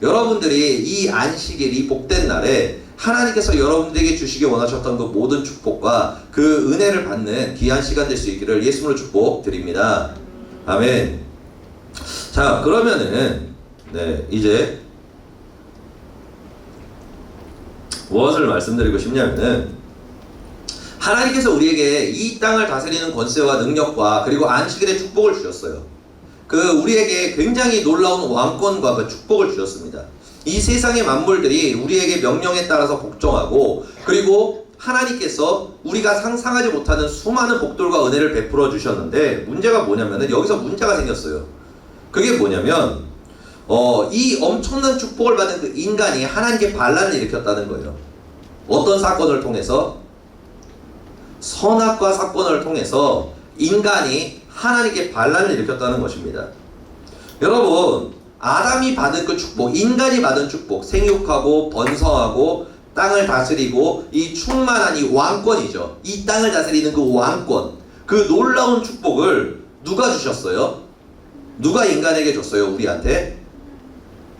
여러분들이 이 안식일, 이 복된 날에 하나님께서 여러분들에게 주시기 원하셨던 그 모든 축복과 그 은혜를 받는 귀한 시간 될 수 있기를 예수님으로 축복드립니다. 아멘. 자, 그러면은 네, 이제 무엇을 말씀드리고 싶냐면은 하나님께서 우리에게 이 땅을 다스리는 권세와 능력과 그리고 안식일의 축복을 주셨어요. 우리에게 굉장히 놀라운 왕권과 그 축복을 주셨습니다. 이 세상의 만물들이 우리에게 명령에 따라서 복종하고 그리고 하나님께서 우리가 상상하지 못하는 수많은 복들과 은혜를 베풀어 주셨는데 문제가 뭐냐면은 여기서 문제가 생겼어요. 그게 뭐냐면 이 엄청난 축복을 받은 그 인간이 하나님께 반란을 일으켰다는 거예요. 어떤 사건을 통해서? 선악과 사건을 통해서 인간이 하나님께 반란을 일으켰다는 것입니다. 여러분, 아담이 받은 그 축복, 인간이 받은 축복, 생육하고 번성하고 땅을 다스리고 이 충만한 이 왕권이죠. 이 땅을 다스리는 그 왕권, 그 놀라운 축복을 누가 주셨어요? 누가 인간에게 줬어요? 우리한테?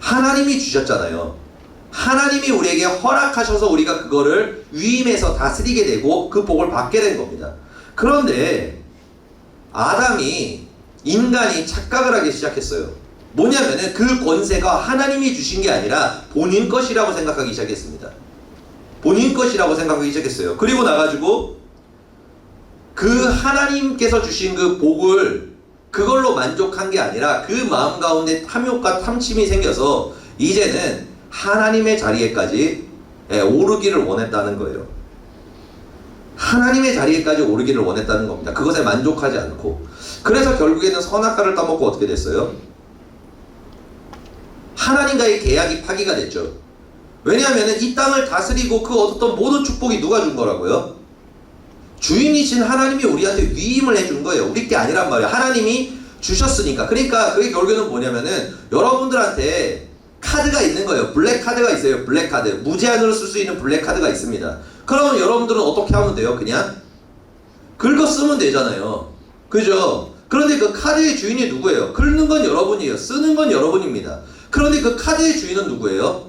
하나님이 주셨잖아요. 하나님이 우리에게 허락하셔서 우리가 그거를 위임해서 다스리게 되고 그 복을 받게 된 겁니다. 그런데 인간이 착각을 하기 시작했어요. 뭐냐면은 그 권세가 하나님이 주신 게 아니라 본인 것이라고 생각하기 시작했습니다. 본인 것이라고 생각하기 시작했어요. 그리고 나가지고 그 하나님께서 주신 그 복을 그걸로 만족한 게 아니라 그 마음 가운데 탐욕과 탐심이 생겨서 이제는 하나님의 자리에까지 오르기를 원했다는 거예요. 하나님의 자리에까지 오르기를 원했다는 겁니다. 그것에 만족하지 않고. 그래서 결국에는 선악과를 따먹고 어떻게 됐어요? 하나님과의 계약이 파기가 됐죠. 왜냐하면 이 땅을 다스리고 그 얻었던 모든 축복이 누가 준 거라고요? 주인이신 하나님이 우리한테 위임을 해준 거예요. 우리 게 아니란 말이에요. 하나님이 주셨으니까. 그러니까 그게 결국에는 뭐냐면은 여러분들한테 카드가 있는 거예요. 블랙 카드가 있어요. 블랙 카드. 무제한으로 쓸 수 있는 블랙 카드가 있습니다. 그러면 여러분들은 어떻게 하면 돼요? 그냥 긁어 쓰면 되잖아요. 그죠? 그런데 그 카드의 주인이 누구예요? 긁는 건 여러분이에요. 쓰는 건 여러분입니다. 그런데 그 카드의 주인은 누구예요?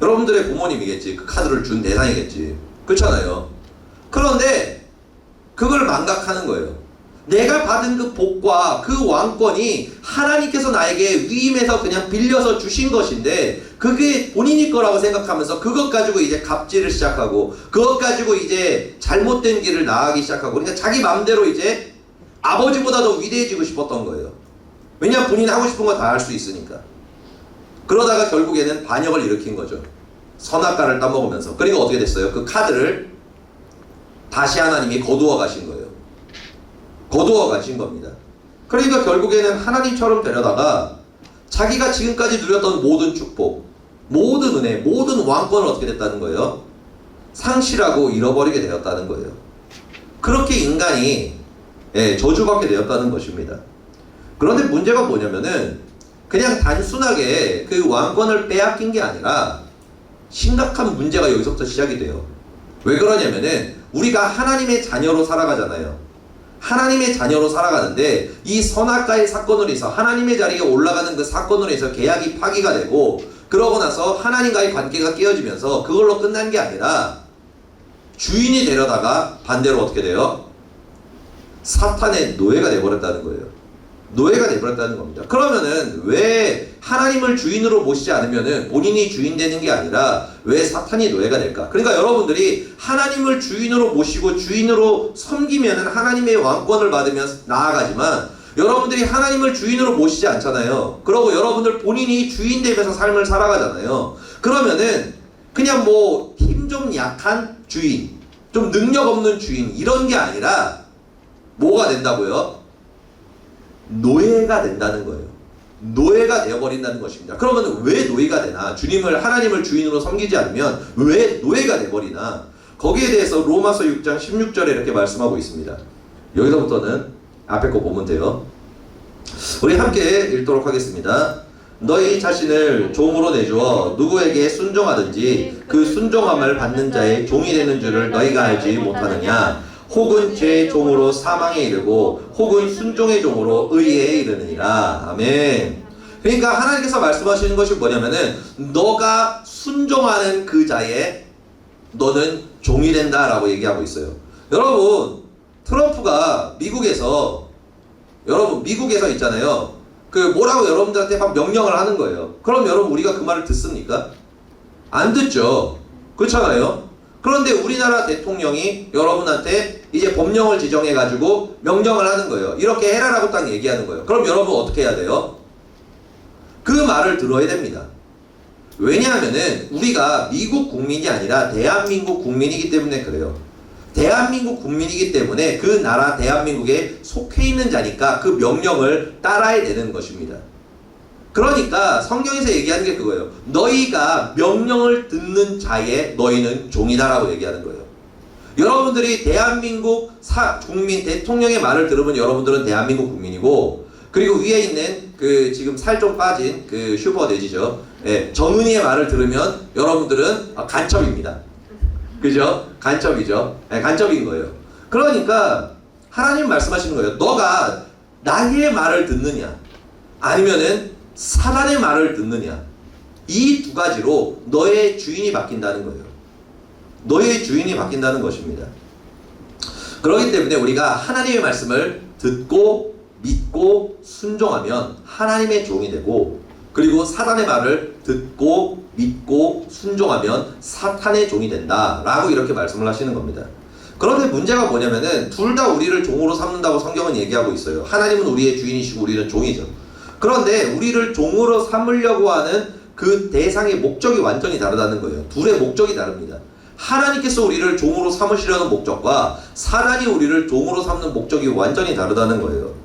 여러분들의 부모님이겠지. 그 카드를 준 대상이겠지. 그렇잖아요. 그런데 그걸 망각하는 거예요. 내가 받은 그 복과 그 왕권이 하나님께서 나에게 위임해서 그냥 빌려서 주신 것인데 그게 본인이 거라고 생각하면서 그것 가지고 이제 갑질을 시작하고 그것 가지고 이제 잘못된 길을 나아가기 시작하고 그러니까 자기 마음대로 이제 아버지보다 더 위대해지고 싶었던 거예요. 왜냐하면 본인이 하고 싶은 거 다 할 수 있으니까. 그러다가 결국에는 반역을 일으킨 거죠. 선악과를 따먹으면서. 그리고 어떻게 됐어요? 그 카드를 다시 하나님이 거두어 가신 거예요. 거두어 가신 겁니다. 그러니까 결국에는 하나님처럼 되려다가 자기가 지금까지 누렸던 모든 축복, 모든 은혜, 모든 왕권을 어떻게 됐다는 거예요? 상실하고 잃어버리게 되었다는 거예요. 그렇게 인간이 저주받게 되었다는 것입니다. 그런데 문제가 뭐냐면은 그냥 단순하게 그 왕권을 빼앗긴 게 아니라 심각한 문제가 여기서부터 시작이 돼요. 왜 그러냐면은 우리가 하나님의 자녀로 살아가잖아요. 하나님의 자녀로 살아가는데 이 선악과의 사건으로 인해서 하나님의 자리에 올라가는 그 사건으로 인해서 계약이 파기가 되고 그러고 나서 하나님과의 관계가 깨어지면서 그걸로 끝난 게 아니라 주인이 되려다가 반대로 어떻게 돼요? 사탄의 노예가 되어버렸다는 거예요. 노예가 되어버렸다는 겁니다. 그러면은 왜 하나님을 주인으로 모시지 않으면은 본인이 주인 되는 게 아니라 왜 사탄이 노예가 될까? 그러니까 여러분들이 하나님을 주인으로 모시고 주인으로 섬기면은 하나님의 왕권을 받으면 나아가지만 여러분들이 하나님을 주인으로 모시지 않잖아요. 그러고 여러분들 본인이 주인 되면서 삶을 살아가잖아요. 그러면은 그냥 뭐 힘 좀 약한 주인, 좀 능력 없는 주인 이런 게 아니라 뭐가 된다고요? 노예가 된다는 거예요. 노예가 되어버린다는 것입니다. 그러면 왜 노예가 되나? 하나님을 주인으로 섬기지 않으면 왜 노예가 되어버리나? 거기에 대해서 로마서 6장 16절에 이렇게 말씀하고 있습니다. 여기서부터는 앞에 거 보면 돼요. 우리 함께 읽도록 하겠습니다. 너희 자신을 종으로 내주어 누구에게 순종하든지 그 순종함을 받는 자의 종이 되는 줄을 너희가 알지 못하느냐? 혹은 죄의 종으로 사망에 이르고 혹은 순종의 종으로 의에 이르느니라. 아멘. 그러니까 하나님께서 말씀하시는 것이 뭐냐면은 너가 순종하는 그 자에 너는 종이 된다라고 얘기하고 있어요. 여러분 트럼프가 미국에서 있잖아요. 뭐라고 여러분들한테 막 명령을 하는 거예요. 그럼 여러분 우리가 그 말을 듣습니까? 안 듣죠. 그렇잖아요. 그런데 우리나라 대통령이 여러분한테 이제 법령을 지정해 가지고 명령을 하는 거예요. 이렇게 해라라고 딱 얘기하는 거예요. 그럼 여러분 어떻게 해야 돼요? 그 말을 들어야 됩니다. 왜냐하면은 우리가 미국 국민이 아니라 대한민국 국민이기 때문에 그래요. 대한민국 국민이기 때문에 그 나라 대한민국에 속해 있는 자니까 그 명령을 따라야 되는 것입니다. 그러니까 성경에서 얘기하는 게 그거예요. 너희가 명령을 듣는 자에 너희는 종이다라고 얘기하는 거예요. 여러분들이 대한민국 국민 대통령의 말을 들으면 여러분들은 대한민국 국민이고, 그리고 위에 있는 지금 살 좀 빠진 슈퍼돼지죠. 예, 정은이의 말을 들으면 여러분들은 간첩입니다. 그죠? 간첩이죠. 예, 간첩인 거예요. 그러니까 하나님 말씀하시는 거예요. 너가 나의 말을 듣느냐, 아니면은 사단의 말을 듣느냐, 이 두 가지로 너의 주인이 바뀐다는 거예요. 너의 주인이 바뀐다는 것입니다. 그렇기 때문에 우리가 하나님의 말씀을 듣고 믿고 순종하면 하나님의 종이 되고, 그리고 사단의 말을 듣고 믿고 순종하면 사탄의 종이 된다 라고 이렇게 말씀을 하시는 겁니다. 그런데 문제가 뭐냐면은 둘 다 우리를 종으로 삼는다고 성경은 얘기하고 있어요. 하나님은 우리의 주인이시고 우리는 종이죠. 그런데 우리를 종으로 삼으려고 하는 그 대상의 목적이 완전히 다르다는 거예요. 둘의 목적이 다릅니다. 하나님께서 우리를 종으로 삼으시려는 목적과 사단이 우리를 종으로 삼는 목적이 완전히 다르다는 거예요.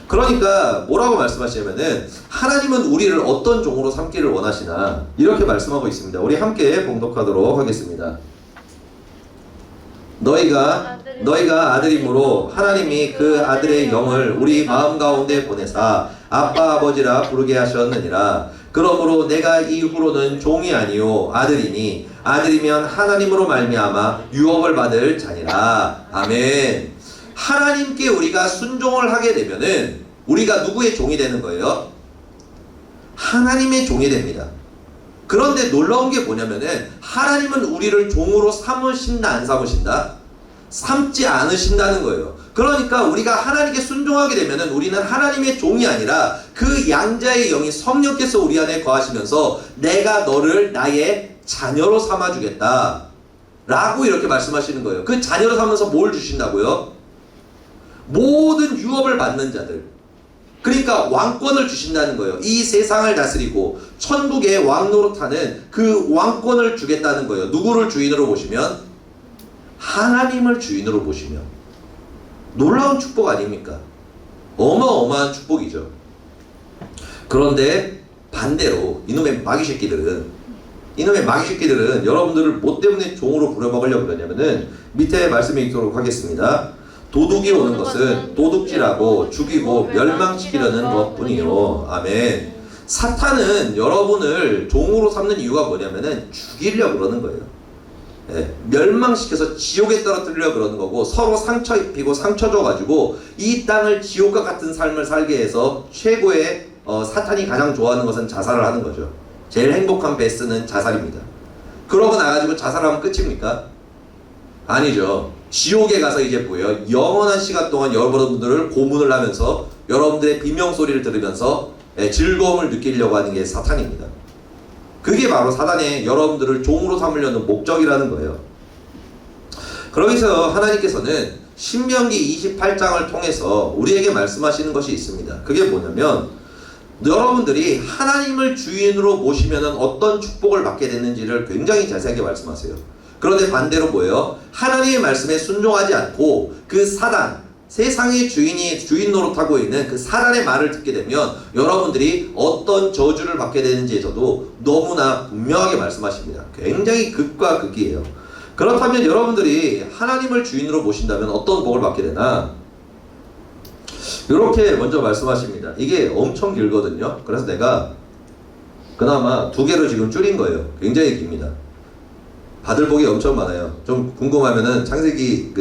그러니까 뭐라고 말씀하시냐면은 하나님은 우리를 어떤 종으로 삼기를 원하시나 이렇게 말씀하고 있습니다. 우리 함께 봉독하도록 하겠습니다. 너희가 아들이므로 하나님이 그 아들의 영을 우리 마음 가운데 보내사 아빠 아버지라 부르게 하셨느니라. 그러므로 내가 이후로는 종이 아니요 아들이니 아들이면 하나님으로 말미암아 유업을 받을 자니라. 아멘. 하나님께 우리가 순종을 하게 되면은 우리가 누구의 종이 되는 거예요? 하나님의 종이 됩니다. 그런데 놀라운 게 뭐냐면은 하나님은 우리를 종으로 삼으신다 안 삼으신다? 삼지 않으신다는 거예요. 그러니까 우리가 하나님께 순종하게 되면은 우리는 하나님의 종이 아니라 그 양자의 영이 성령께서 우리 안에 거하시면서 내가 너를 나의 자녀로 삼아주겠다 라고 이렇게 말씀하시는 거예요. 그 자녀로 삼으면서 뭘 주신다고요? 모든 유업을 받는 자들, 그러니까 왕권을 주신다는 거예요. 이 세상을 다스리고 천국의 왕 노릇하는 그 왕권을 주겠다는 거예요. 누구를 주인으로 보시면? 하나님을 주인으로 보시면. 놀라운 축복 아닙니까? 어마어마한 축복이죠. 그런데 반대로 이놈의 마귀 새끼들은 여러분들을 뭐 때문에 종으로 부려먹으려고 그러냐면은 밑에 말씀에 있도록 하겠습니다. 도둑이 오는 것은 도둑질하고 죽이고 멸망시키려는 것뿐이요. 아멘. 사탄은 여러분을 종으로 삼는 이유가 뭐냐면은 죽이려고 그러는 거예요. 예, 멸망시켜서 지옥에 떨어뜨리려고 그러는 거고, 서로 상처 입히고 상처 줘가지고 이 땅을 지옥과 같은 삶을 살게 해서 최고의 사탄이 가장 좋아하는 것은 자살을 하는 거죠. 제일 행복한 베스트는 자살입니다. 그러고 나가지고 자살하면 끝입니까? 아니죠. 지옥에 가서 이제 뭐예요? 영원한 시간 동안 여러분들을 고문을 하면서 여러분들의 비명소리를 들으면서 즐거움을 느끼려고 하는 게 사탄입니다. 그게 바로 사단의 여러분들을 종으로 삼으려는 목적이라는 거예요. 그러면서 하나님께서는 신명기 28장을 통해서 우리에게 말씀하시는 것이 있습니다. 그게 뭐냐면 여러분들이 하나님을 주인으로 모시면 어떤 축복을 받게 되는지를 굉장히 자세하게 말씀하세요. 그런데 반대로 뭐예요? 하나님의 말씀에 순종하지 않고 그 사단, 세상의 주인 노릇하고 있는 그 사단의 말을 듣게 되면 여러분들이 어떤 저주를 받게 되는지에서도 너무나 분명하게 말씀하십니다. 굉장히 극과 극이에요. 그렇다면 여러분들이 하나님을 주인으로 모신다면 어떤 복을 받게 되나? 이렇게 먼저 말씀하십니다. 이게 엄청 길거든요. 그래서 내가 그나마 2개로 지금 줄인 거예요. 굉장히 깁니다. 받을 복이 엄청 많아요. 좀 궁금하면은 창세기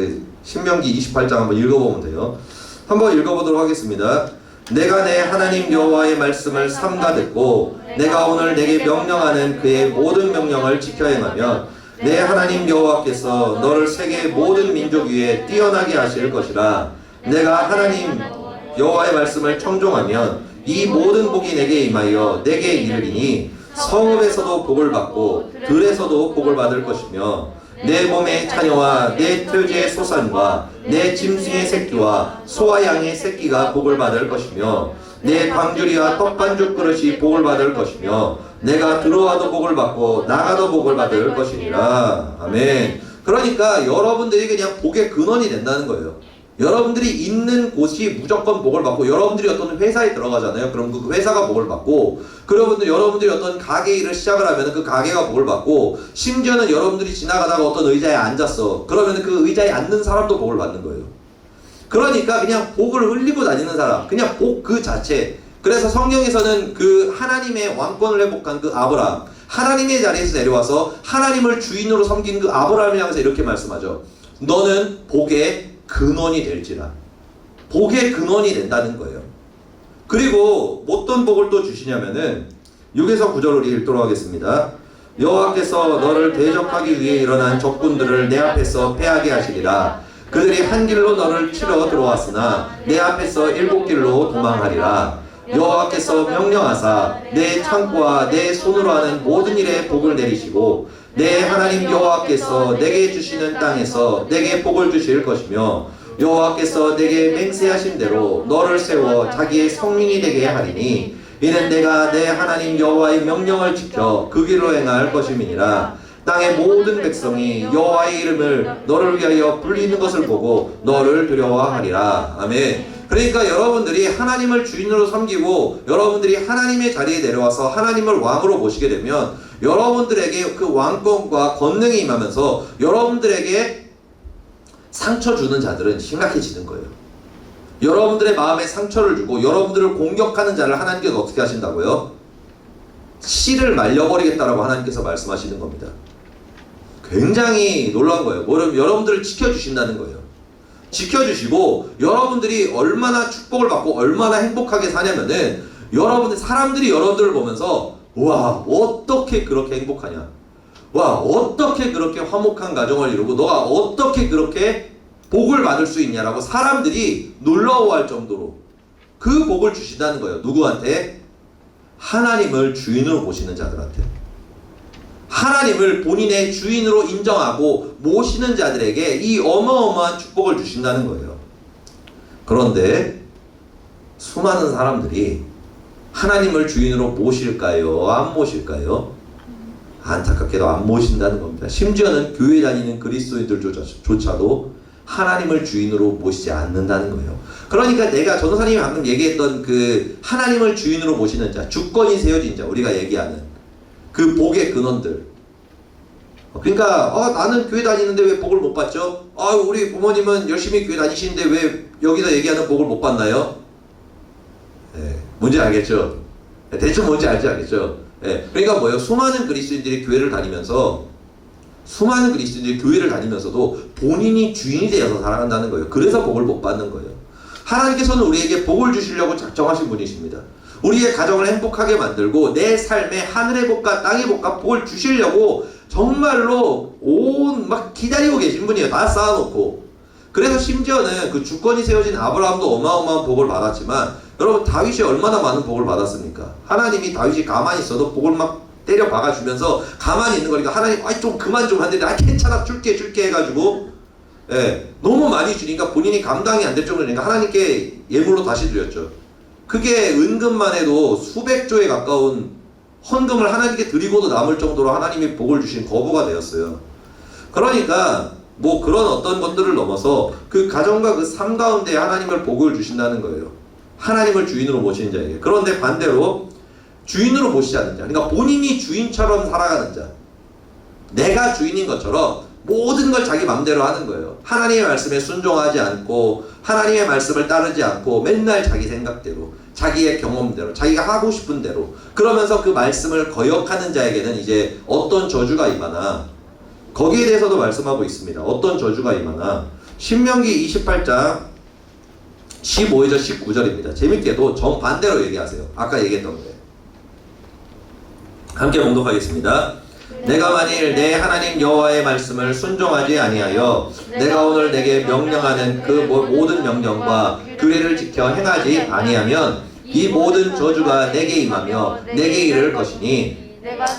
신명기 28장 한번 읽어보면 돼요. 한번 읽어보도록 하겠습니다. 내가 내 하나님 여호와의 말씀을 삼가 듣고 내가 오늘 내게 명령하는 그의 모든 명령을 지켜 행하면 내 하나님 여호와께서 너를 세계의 모든 민족 위에 뛰어나게 하실 것이라. 내가 하나님 여호와의 말씀을 청종하면 이 모든 복이 내게 임하여 내게 이르리니 성읍에서도 복을 받고 들에서도 복을 받을 것이며 내 몸의 자녀와 내 표지의 소산과 내 짐승의 새끼와 소와 양의 새끼가 복을 받을 것이며 내 방주리와 떡반죽 그릇이 복을 받을 것이며 내가 들어와도 복을 받고 나가도 복을 받을 것이니라. 아멘. 그러니까 여러분들이 그냥 복의 근원이 된다는 거예요. 여러분들이 있는 곳이 무조건 복을 받고, 여러분들이 어떤 회사에 들어가잖아요. 그럼 그 회사가 복을 받고, 여러분들이 어떤 가게 일을 시작을 하면 그 가게가 복을 받고, 심지어는 여러분들이 지나가다가 어떤 의자에 앉았어. 그러면 그 의자에 앉는 사람도 복을 받는 거예요. 그러니까 그냥 복을 흘리고 다니는 사람, 그냥 복 그 자체. 그래서 성경에서는 그 하나님의 왕권을 회복한 그 아브라함, 하나님의 자리에서 내려와서 하나님을 주인으로 섬긴 그 아브라함을 향해서 이렇게 말씀하죠. 너는 복의 근원이 될지라. 복의 근원이 된다는 거예요. 그리고 어떤 복을 또 주시냐면은 6에서 9절 우리 읽도록 하겠습니다. 여호와께서 너를 대적하기 위해 일어난 적군들을 내 앞에서 패하게 하시리라. 그들이 한 길로 너를 치러 들어왔으나 내 앞에서 7길로 도망하리라. 여호와께서 명령하사 내 창고와 내 손으로 하는 모든 일에 복을 내리시고 내 하나님 여호와께서 내게 주시는 땅에서 내게 복을 주실 것이며 여호와께서 내게 맹세하신 대로 너를 세워 자기의 성민이 되게 하리니 이는 내가 내 하나님 여호와의 명령을 지켜 그 길로 행할 것임이니라. 땅의 모든 백성이 여호와의 이름을 너를 위하여 불리는 것을 보고 너를 두려워하리라. 아멘. 그러니까 여러분들이 하나님을 주인으로 섬기고 여러분들이 하나님의 자리에 내려와서 하나님을 왕으로 모시게 되면 여러분들에게 그 왕권과 권능이 임하면서 여러분들에게 상처 주는 자들은 심각해지는 거예요. 여러분들의 마음에 상처를 주고 여러분들을 공격하는 자를 하나님께서 어떻게 하신다고요? 씨를 말려버리겠다라고 하나님께서 말씀하시는 겁니다. 굉장히 놀라운 거예요. 여러분들을 지켜주신다는 거예요. 지켜주시고 여러분들이 얼마나 축복을 받고 얼마나 행복하게 사냐면은 사람들이 여러분들을 보면서 와 어떻게 그렇게 행복하냐, 와 어떻게 그렇게 화목한 가정을 이루고 너가 어떻게 그렇게 복을 받을 수 있냐라고 사람들이 놀라워할 정도로 그 복을 주신다는 거예요. 누구한테? 하나님을 주인으로 모시는 자들한테. 하나님을 본인의 주인으로 인정하고 모시는 자들에게 이 어마어마한 축복을 주신다는 거예요. 그런데 수많은 사람들이 하나님을 주인으로 모실까요? 안 모실까요? 안타깝게도 안 모신다는 겁니다. 심지어는 교회 다니는 그리스도인들조차도 하나님을 주인으로 모시지 않는다는 거예요. 그러니까 내가 전도사님이 방금 얘기했던 그 하나님을 주인으로 모시는 자, 주권이 세워진 자, 우리가 얘기하는 그 복의 근원들. 그러니까 나는 교회 다니는데 왜 복을 못 받죠? 우리 부모님은 열심히 교회 다니시는데 왜 여기서 얘기하는 복을 못 받나요? 뭔지 알겠죠? 대충 뭔지 알겠죠? 그러니까 뭐예요? 수많은 그리스도인들이 교회를 다니면서도 본인이 주인이 되어서 살아간다는 거예요. 그래서 복을 못 받는 거예요. 하나님께서는 우리에게 복을 주시려고 작정하신 분이십니다. 우리의 가정을 행복하게 만들고 내 삶에 하늘의 복과 땅의 복과 복을 주시려고 정말로 막 기다리고 계신 분이에요. 다 쌓아놓고. 그래서 심지어는 그 주권이 세워진 아브라함도 어마어마한 복을 받았지만 여러분 다윗이 얼마나 많은 복을 받았습니까? 하나님이 다윗이 가만히 있어도 복을 막 때려 박아주면서 가만히 있는 거니까 하나님 좀 그만 좀 한데 괜찮아 줄게 해가지고 너무 많이 주니까 본인이 감당이 안 될 정도니까 하나님께 예물로 다시 드렸죠. 그게 은금만 해도 수백조에 가까운 헌금을 하나님께 드리고도 남을 정도로 하나님이 복을 주신 거부가 되었어요. 그러니까 뭐 그런 어떤 것들을 넘어서 그 가정과 그 삶 가운데 하나님을 복을 주신다는 거예요. 하나님을 주인으로 모시는 자에게. 그런데 반대로 주인으로 모시지 않는 자, 그러니까 본인이 주인처럼 살아가는 자, 내가 주인인 것처럼 모든 걸 자기 맘대로 하는 거예요. 하나님의 말씀에 순종하지 않고 하나님의 말씀을 따르지 않고 맨날 자기 생각대로, 자기의 경험대로, 자기가 하고 싶은 대로 그러면서 그 말씀을 거역하는 자에게는 이제 어떤 저주가 임하나, 거기에 대해서도 말씀하고 있습니다. 어떤 저주가 임하나. 신명기 28장 15에서 19절입니다. 재밌게도 정반대로 얘기하세요. 아까 얘기했던 거예요. 함께 봉독하겠습니다. 내가 만일 내 하나님 여호와의 말씀을 순종하지 아니하여 내가 오늘 내게 명령하는 그 모든 명령과 규례를 지켜 행하지 아니하면 이 모든 저주가 내게 임하며 내게 이를 것이니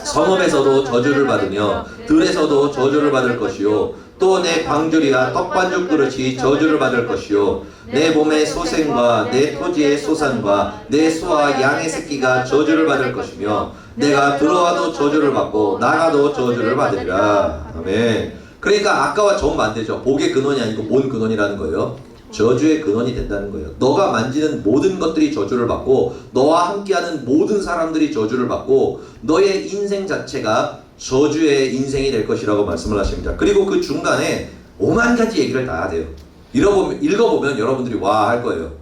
성읍에서도 저주를 받으며 들에서도 저주를 받을 것이요 또 내 방주리와 떡반죽 그릇이 저주를 받을 것이요 내 몸의 소생과 내 토지의 소산과 내 소와 양의 새끼가 저주를 받을 것이며 내가 들어와도 저주를 받고 나가도 저주를 받으리라. 아멘. 그러니까 아까와 정반대죠. 복의 근원이 아니고 뭔 근원이라는 거예요? 저주의 근원이 된다는 거예요. 너가 만지는 모든 것들이 저주를 받고 너와 함께하는 모든 사람들이 저주를 받고 너의 인생 자체가 저주의 인생이 될 것이라고 말씀을 하십니다. 그리고 그 중간에 오만 가지 얘기를 다 해야 돼요. 읽어보면 여러분들이 와 할 거예요.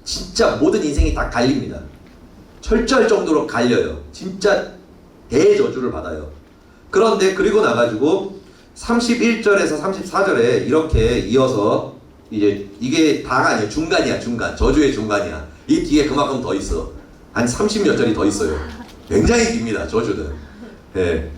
진짜 모든 인생이 다 갈립니다. 철저할 정도로 갈려요. 진짜 대저주를 받아요. 그런데 그리고 나가지고 31절에서 34절에 이렇게 이어서 이제 이게 다가 아니에요. 중간이야. 중간. 저주의 중간이야. 이 뒤에 그만큼 더 있어. 한 30몇 절이 더 있어요. 굉장히 깁니다. 저주는. 예.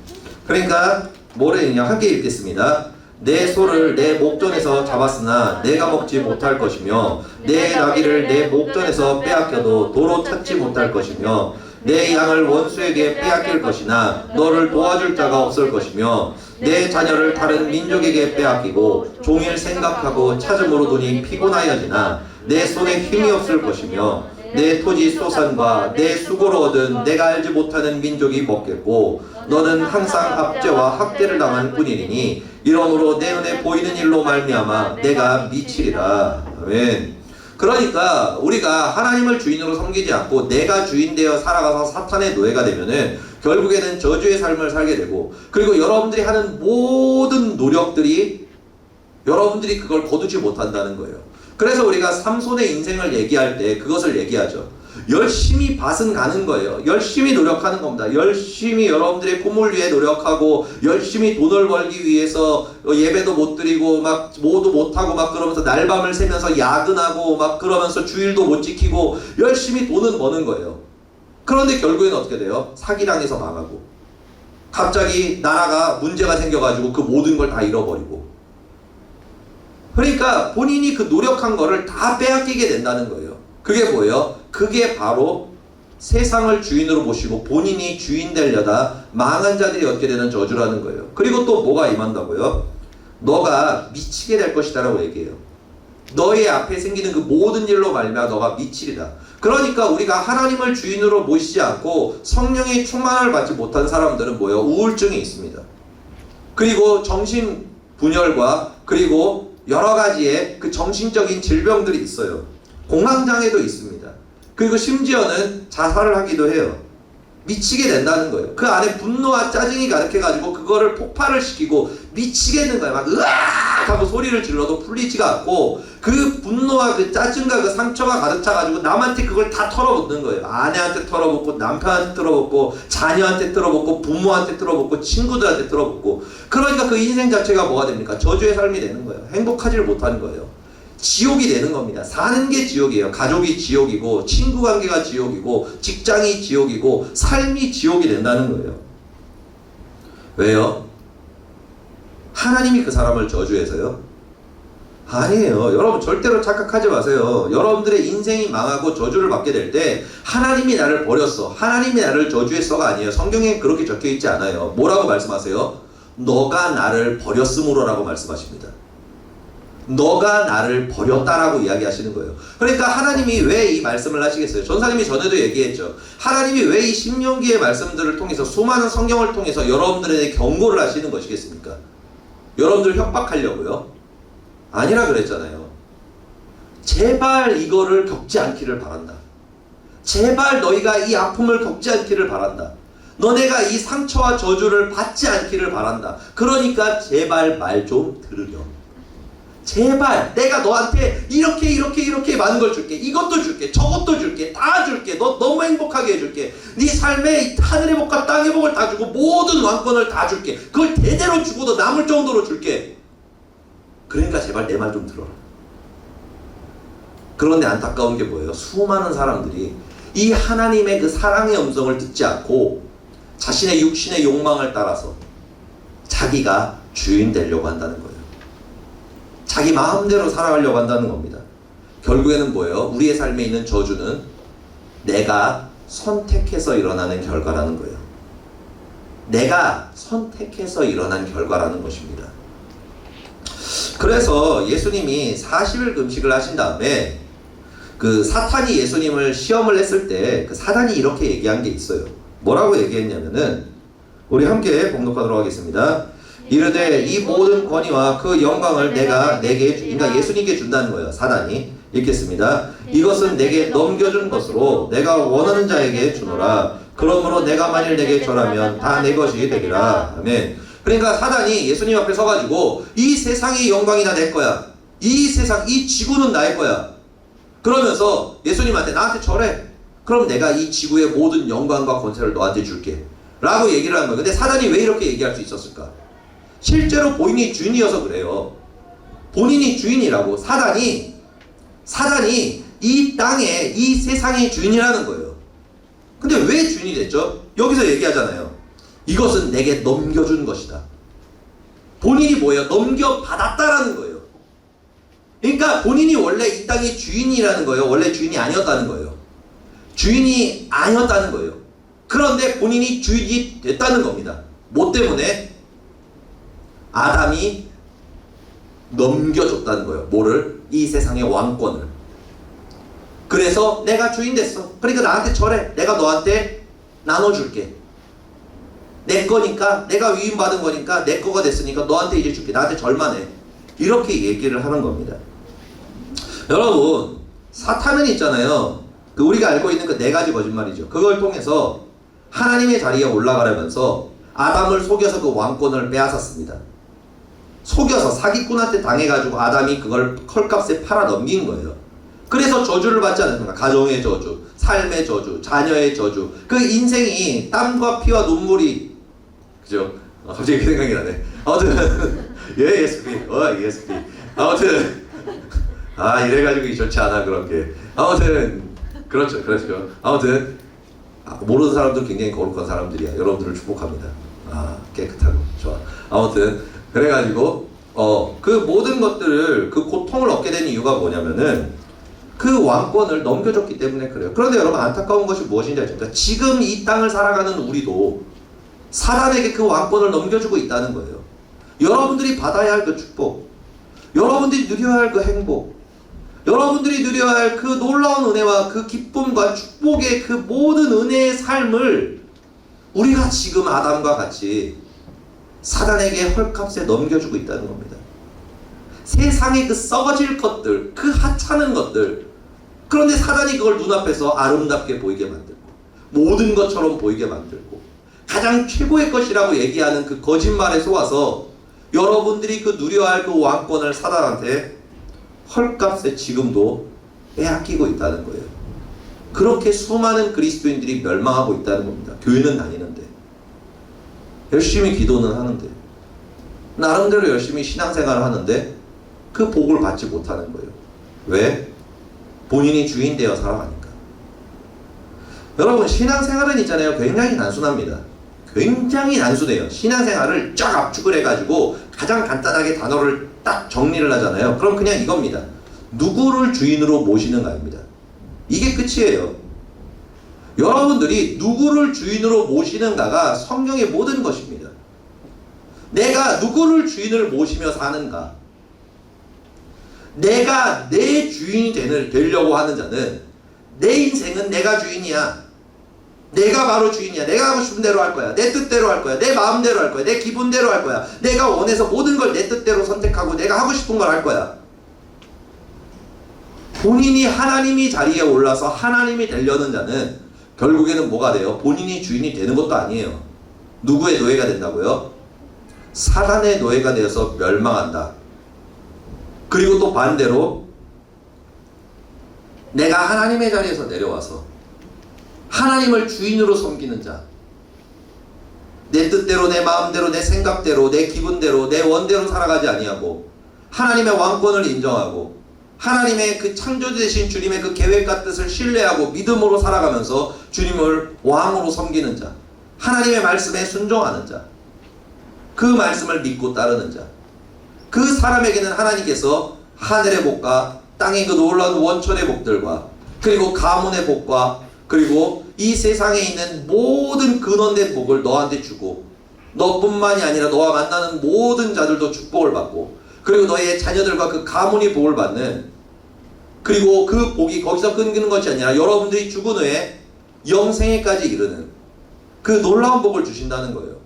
그러니까 뭐래 있냐 함께 읽겠습니다. 내 소를 내 목전에서 잡았으나 내가 먹지 못할 것이며 내 나귀를 내 목전에서 빼앗겨도 도로 찾지 못할 것이며 내 양을 원수에게 빼앗길 것이나 너를 도와줄 자가 없을 것이며 내 자녀를 다른 민족에게 빼앗기고 종일 생각하고 찾음으로 눈이 피곤하여지나 내 손에 힘이 없을 것이며 내 토지 소산과 내 수고로 얻은 내가 알지 못하는 민족이 먹겠고 너는 항상 압제와 학대를 당할 뿐이니 이러므로 내 눈에 보이는 일로 말미암아 내가 미치리라. 아멘. 그러니까 우리가 하나님을 주인으로 섬기지 않고 내가 주인 되어 살아가서 사탄의 노예가 되면은 결국에는 저주의 삶을 살게 되고 그리고 여러분들이 하는 모든 노력들이 여러분들이 그걸 거두지 못한다는 거예요. 그래서 우리가 삼손의 인생을 얘기할 때 그것을 얘기하죠. 열심히 밭은 가는 거예요. 열심히 노력하는 겁니다. 열심히 여러분들의 꿈을 위해 노력하고 열심히 돈을 벌기 위해서 예배도 못 드리고 막 뭐도 못하고 막 그러면서 날밤을 새면서 야근하고 막 그러면서 주일도 못 지키고 열심히 돈은 버는 거예요. 그런데 결국에는 어떻게 돼요? 사기당해서 망하고 갑자기 나라가 문제가 생겨가지고 그 모든 걸 다 잃어버리고 그러니까 본인이 그 노력한 거를 다 빼앗기게 된다는 거예요. 그게 뭐예요? 그게 바로 세상을 주인으로 모시고 본인이 주인 되려다 망한 자들이 얻게 되는 저주라는 거예요. 그리고 또 뭐가 임한다고요? 너가 미치게 될 것이다 라고 얘기해요. 너의 앞에 생기는 그 모든 일로 말미암아 너가 미치리라. 그러니까 우리가 하나님을 주인으로 모시지 않고 성령의 충만을 받지 못한 사람들은 뭐예요? 우울증이 있습니다. 그리고 정신분열과 그리고 여러 가지의 그 정신적인 질병들이 있어요. 공황장애도 있습니다. 그리고 심지어는 자살을 하기도 해요. 미치게 된다는 거예요. 그 안에 분노와 짜증이 가득해가지고 그거를 폭발을 시키고 미치겠는 거예요. 막 으악 하고 소리를 질러도 풀리지가 않고 그 분노와 그 짜증과 그 상처가 가득 차가지고 남한테 그걸 다 털어붓는 거예요. 아내한테 털어붓고 남편한테 털어붓고 자녀한테 털어붓고 부모한테 털어붓고 친구들한테 털어붓고 그러니까 그 인생 자체가 뭐가 됩니까? 저주의 삶이 되는 거예요. 행복하지를 못하는 거예요. 지옥이 되는 겁니다. 사는 게 지옥이에요. 가족이 지옥이고 친구 관계가 지옥이고 직장이 지옥이고 삶이 지옥이 된다는 거예요. 왜요? 하나님이 그 사람을 저주해서요? 아니에요. 여러분 절대로 착각하지 마세요. 여러분들의 인생이 망하고 저주를 받게 될 때 하나님이 나를 버렸어. 하나님이 나를 저주했어가 아니에요. 성경에 그렇게 적혀 있지 않아요. 뭐라고 말씀하세요? 너가 나를 버렸으므로라고 말씀하십니다. 너가 나를 버렸다라고 이야기하시는 거예요. 그러니까 하나님이 왜 이 말씀을 하시겠어요? 전사님이 전에도 얘기했죠. 하나님이 왜 이 신명기의 말씀들을 통해서 수많은 성경을 통해서 여러분들에게 경고를 하시는 것이겠습니까? 여러분들 협박하려고요? 아니라 그랬잖아요. 제발 이거를 겪지 않기를 바란다. 제발 너희가 이 아픔을 겪지 않기를 바란다. 너네가 이 상처와 저주를 받지 않기를 바란다. 그러니까 제발 말 좀 들으렴. 제발 내가 너한테 이렇게 많은 걸 줄게. 이것도 줄게. 저것도 줄게. 다 줄게. 너 너무 행복하게 해줄게. 네 삶에 하늘의 복과 땅의 복을 다 주고 모든 왕권을 다 줄게. 그걸 대대로 주고도 남을 정도로 줄게. 그러니까 제발 내 말 좀 들어라. 그런데 안타까운 게 뭐예요? 수많은 사람들이 이 하나님의 그 사랑의 음성을 듣지 않고 자신의 육신의 욕망을 따라서 자기가 주인 되려고 한다는 거예요. 자기 마음대로 살아가려고 한다는 겁니다. 결국에는 뭐예요? 우리의 삶에 있는 저주는 내가 선택해서 일어나는 결과라는 거예요. 내가 선택해서 일어난 결과라는 것입니다. 그래서 예수님이 40일 금식을 하신 다음에 그 사탄이 예수님을 시험을 했을 때 그 사단이 이렇게 얘기한 게 있어요. 뭐라고 얘기했냐면은 우리 함께 봉독하도록 하겠습니다. 이르되 이 모든 권위와 그 영광을 내가 내게 그러니까 예수님께 준다는 거예요. 사단이. 읽겠습니다. 이것은 내게 넘겨준 것으로 내가 원하는 자에게 주노라. 그러므로 내가 만일 내게 절하면 다 내 것이 되리라. 아멘. 그러니까 사단이 예수님 앞에 서가지고 이 세상의 영광이 다 내 거야. 이 세상, 이 지구는 나의 거야. 그러면서 예수님한테 나한테 절해. 그럼 내가 이 지구의 모든 영광과 권세를 너한테 줄게. 라고 얘기를 하는 거예요. 근데 사단이 왜 이렇게 얘기할 수 있었을까? 실제로 본인이 주인이어서 그래요. 본인이 주인이라고. 사단이 이 땅의 이 세상의 주인이라는 거예요. 근데 왜 주인이 됐죠? 여기서 얘기하잖아요. 이것은 내게 넘겨준 것이다. 본인이 뭐예요? 넘겨받았다라는 거예요. 그러니까 본인이 원래 이 땅의 주인이라는 거예요. 원래 주인이 아니었다는 거예요. 주인이 아니었다는 거예요. 그런데 본인이 주인이 됐다는 겁니다. 뭐 때문에? 아담이 넘겨줬다는 거예요. 뭐를? 이 세상의 왕권을. 그래서 내가 주인 됐어. 그러니까 나한테 절해. 내가 너한테 나눠줄게. 내 거니까, 내가 위임받은 거니까 내 거가 됐으니까 너한테 이제 줄게. 나한테 절만 해. 이렇게 얘기를 하는 겁니다. 여러분, 사탄은 있잖아요. 그 우리가 알고 있는 그 네 가지 거짓말이죠. 그걸 통해서 하나님의 자리에 올라가려면서 아담을 속여서 그 왕권을 빼앗았습니다. 속여서 사기꾼한테 당해가지고 아담이 그걸 컬값에 팔아 넘긴 거예요. 그래서 저주를 받지 않습니까? 가정의 저주, 삶의 저주, 자녀의 저주. 그 인생이 땀과 피와 눈물이, 그죠? 갑자기 그 생각이 나네. 아무튼 예, ESP, ESP. 아무튼 이래가지고 좋지 않아 그런 게. 아무튼 그렇죠. 아무튼 모르는 사람들 굉장히 거룩한 사람들이야. 여러분들을 축복합니다. 깨끗하고 좋아. 아무튼 그래가지고 그 모든 것들을 그 고통을 얻게 된 이유가 뭐냐면은 그 왕권을 넘겨줬기 때문에 그래요. 그런데 여러분 안타까운 것이 무엇인지 아십니까? 지금 이 땅을 살아가는 우리도 사단에게 그 왕권을 넘겨주고 있다는 거예요. 여러분들이 받아야 할 그 축복, 여러분들이 누려야 할 그 행복, 여러분들이 누려야 할 그 놀라운 은혜와 그 기쁨과 축복의 그 모든 은혜의 삶을 우리가 지금 아담과 같이 사단에게 헐값에 넘겨주고 있다는 겁니다. 세상의 그 썩어질 것들, 그 하찮은 것들, 그런데 사단이 그걸 눈앞에서 아름답게 보이게 만들고 모든 것처럼 보이게 만들고 가장 최고의 것이라고 얘기하는 그 거짓말에 속아서 여러분들이 그 누려야 할 그 왕권을 사단한테 헐값에 지금도 빼앗기고 있다는 거예요. 그렇게 수많은 그리스도인들이 멸망하고 있다는 겁니다. 교회는 다니는데, 열심히 기도는 하는데, 나름대로 열심히 신앙생활을 하는데 그 복을 받지 못하는 거예요. 왜? 본인이 주인 되어 살아가니까. 여러분, 신앙생활은 있잖아요. 굉장히 단순합니다. 굉장히 단순해요. 신앙생활을 쫙 압축을 해가지고 가장 간단하게 단어를 딱 정리를 하잖아요. 그럼 그냥 이겁니다. 누구를 주인으로 모시는가입니다. 이게 끝이에요. 여러분들이 누구를 주인으로 모시는가가 성경의 모든 것입니다. 내가 누구를 주인을 모시며 사는가? 내가 내 주인이 되려고 하는 자는 내 인생은 내가 주인이야. 내가 바로 주인이야. 내가 하고 싶은 대로 할 거야. 내 뜻대로 할 거야. 내 마음대로 할 거야. 내 기분대로 할 거야. 내가 원해서 모든 걸 내 뜻대로 선택하고 내가 하고 싶은 걸 할 거야. 본인이 하나님이 자리에 올라서 하나님이 되려는 자는 결국에는 뭐가 돼요? 본인이 주인이 되는 것도 아니에요. 누구의 노예가 된다고요? 사단의 노예가 되어서 멸망한다. 그리고 또 반대로 내가 하나님의 자리에서 내려와서 하나님을 주인으로 섬기는 자, 내 뜻대로, 내 마음대로, 내 생각대로, 내 기분대로, 내 원대로 살아가지 아니하고 하나님의 왕권을 인정하고 하나님의 그 창조주되신 주님의 그 계획과 뜻을 신뢰하고 믿음으로 살아가면서 주님을 왕으로 섬기는 자, 하나님의 말씀에 순종하는 자, 그 말씀을 믿고 따르는 자, 그 사람에게는 하나님께서 하늘의 복과 땅의 그 놀라운 원천의 복들과 그리고 가문의 복과 그리고 이 세상에 있는 모든 근원된 복을 너한테 주고 너뿐만이 아니라 너와 만나는 모든 자들도 축복을 받고 그리고 너의 자녀들과 그 가문이 복을 받는 그리고 그 복이 거기서 끊기는 것이 아니라 여러분들이 죽은 후에 영생에까지 이르는 그 놀라운 복을 주신다는 거예요.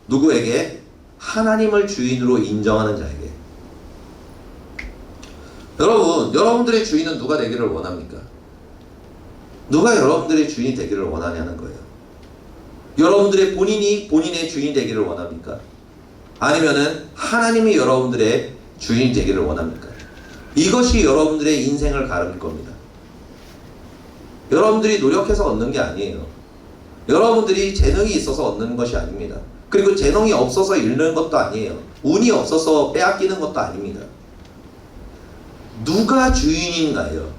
누구에게? 하나님을 주인으로 인정하는 자에게. 여러분, 여러분들의 주인은 누가 되기를 원합니까? 누가 여러분들의 주인이 되기를 원하냐는 거예요. 여러분들의 본인이 본인의 주인이 되기를 원합니까? 아니면은 하나님이 여러분들의 주인이 되기를 원합니까? 이것이 여러분들의 인생을 가를 겁니다. 여러분들이 노력해서 얻는 게 아니에요. 여러분들이 재능이 있어서 얻는 것이 아닙니다. 그리고 재능이 없어서 잃는 것도 아니에요. 운이 없어서 빼앗기는 것도 아닙니다. 누가 주인인가요?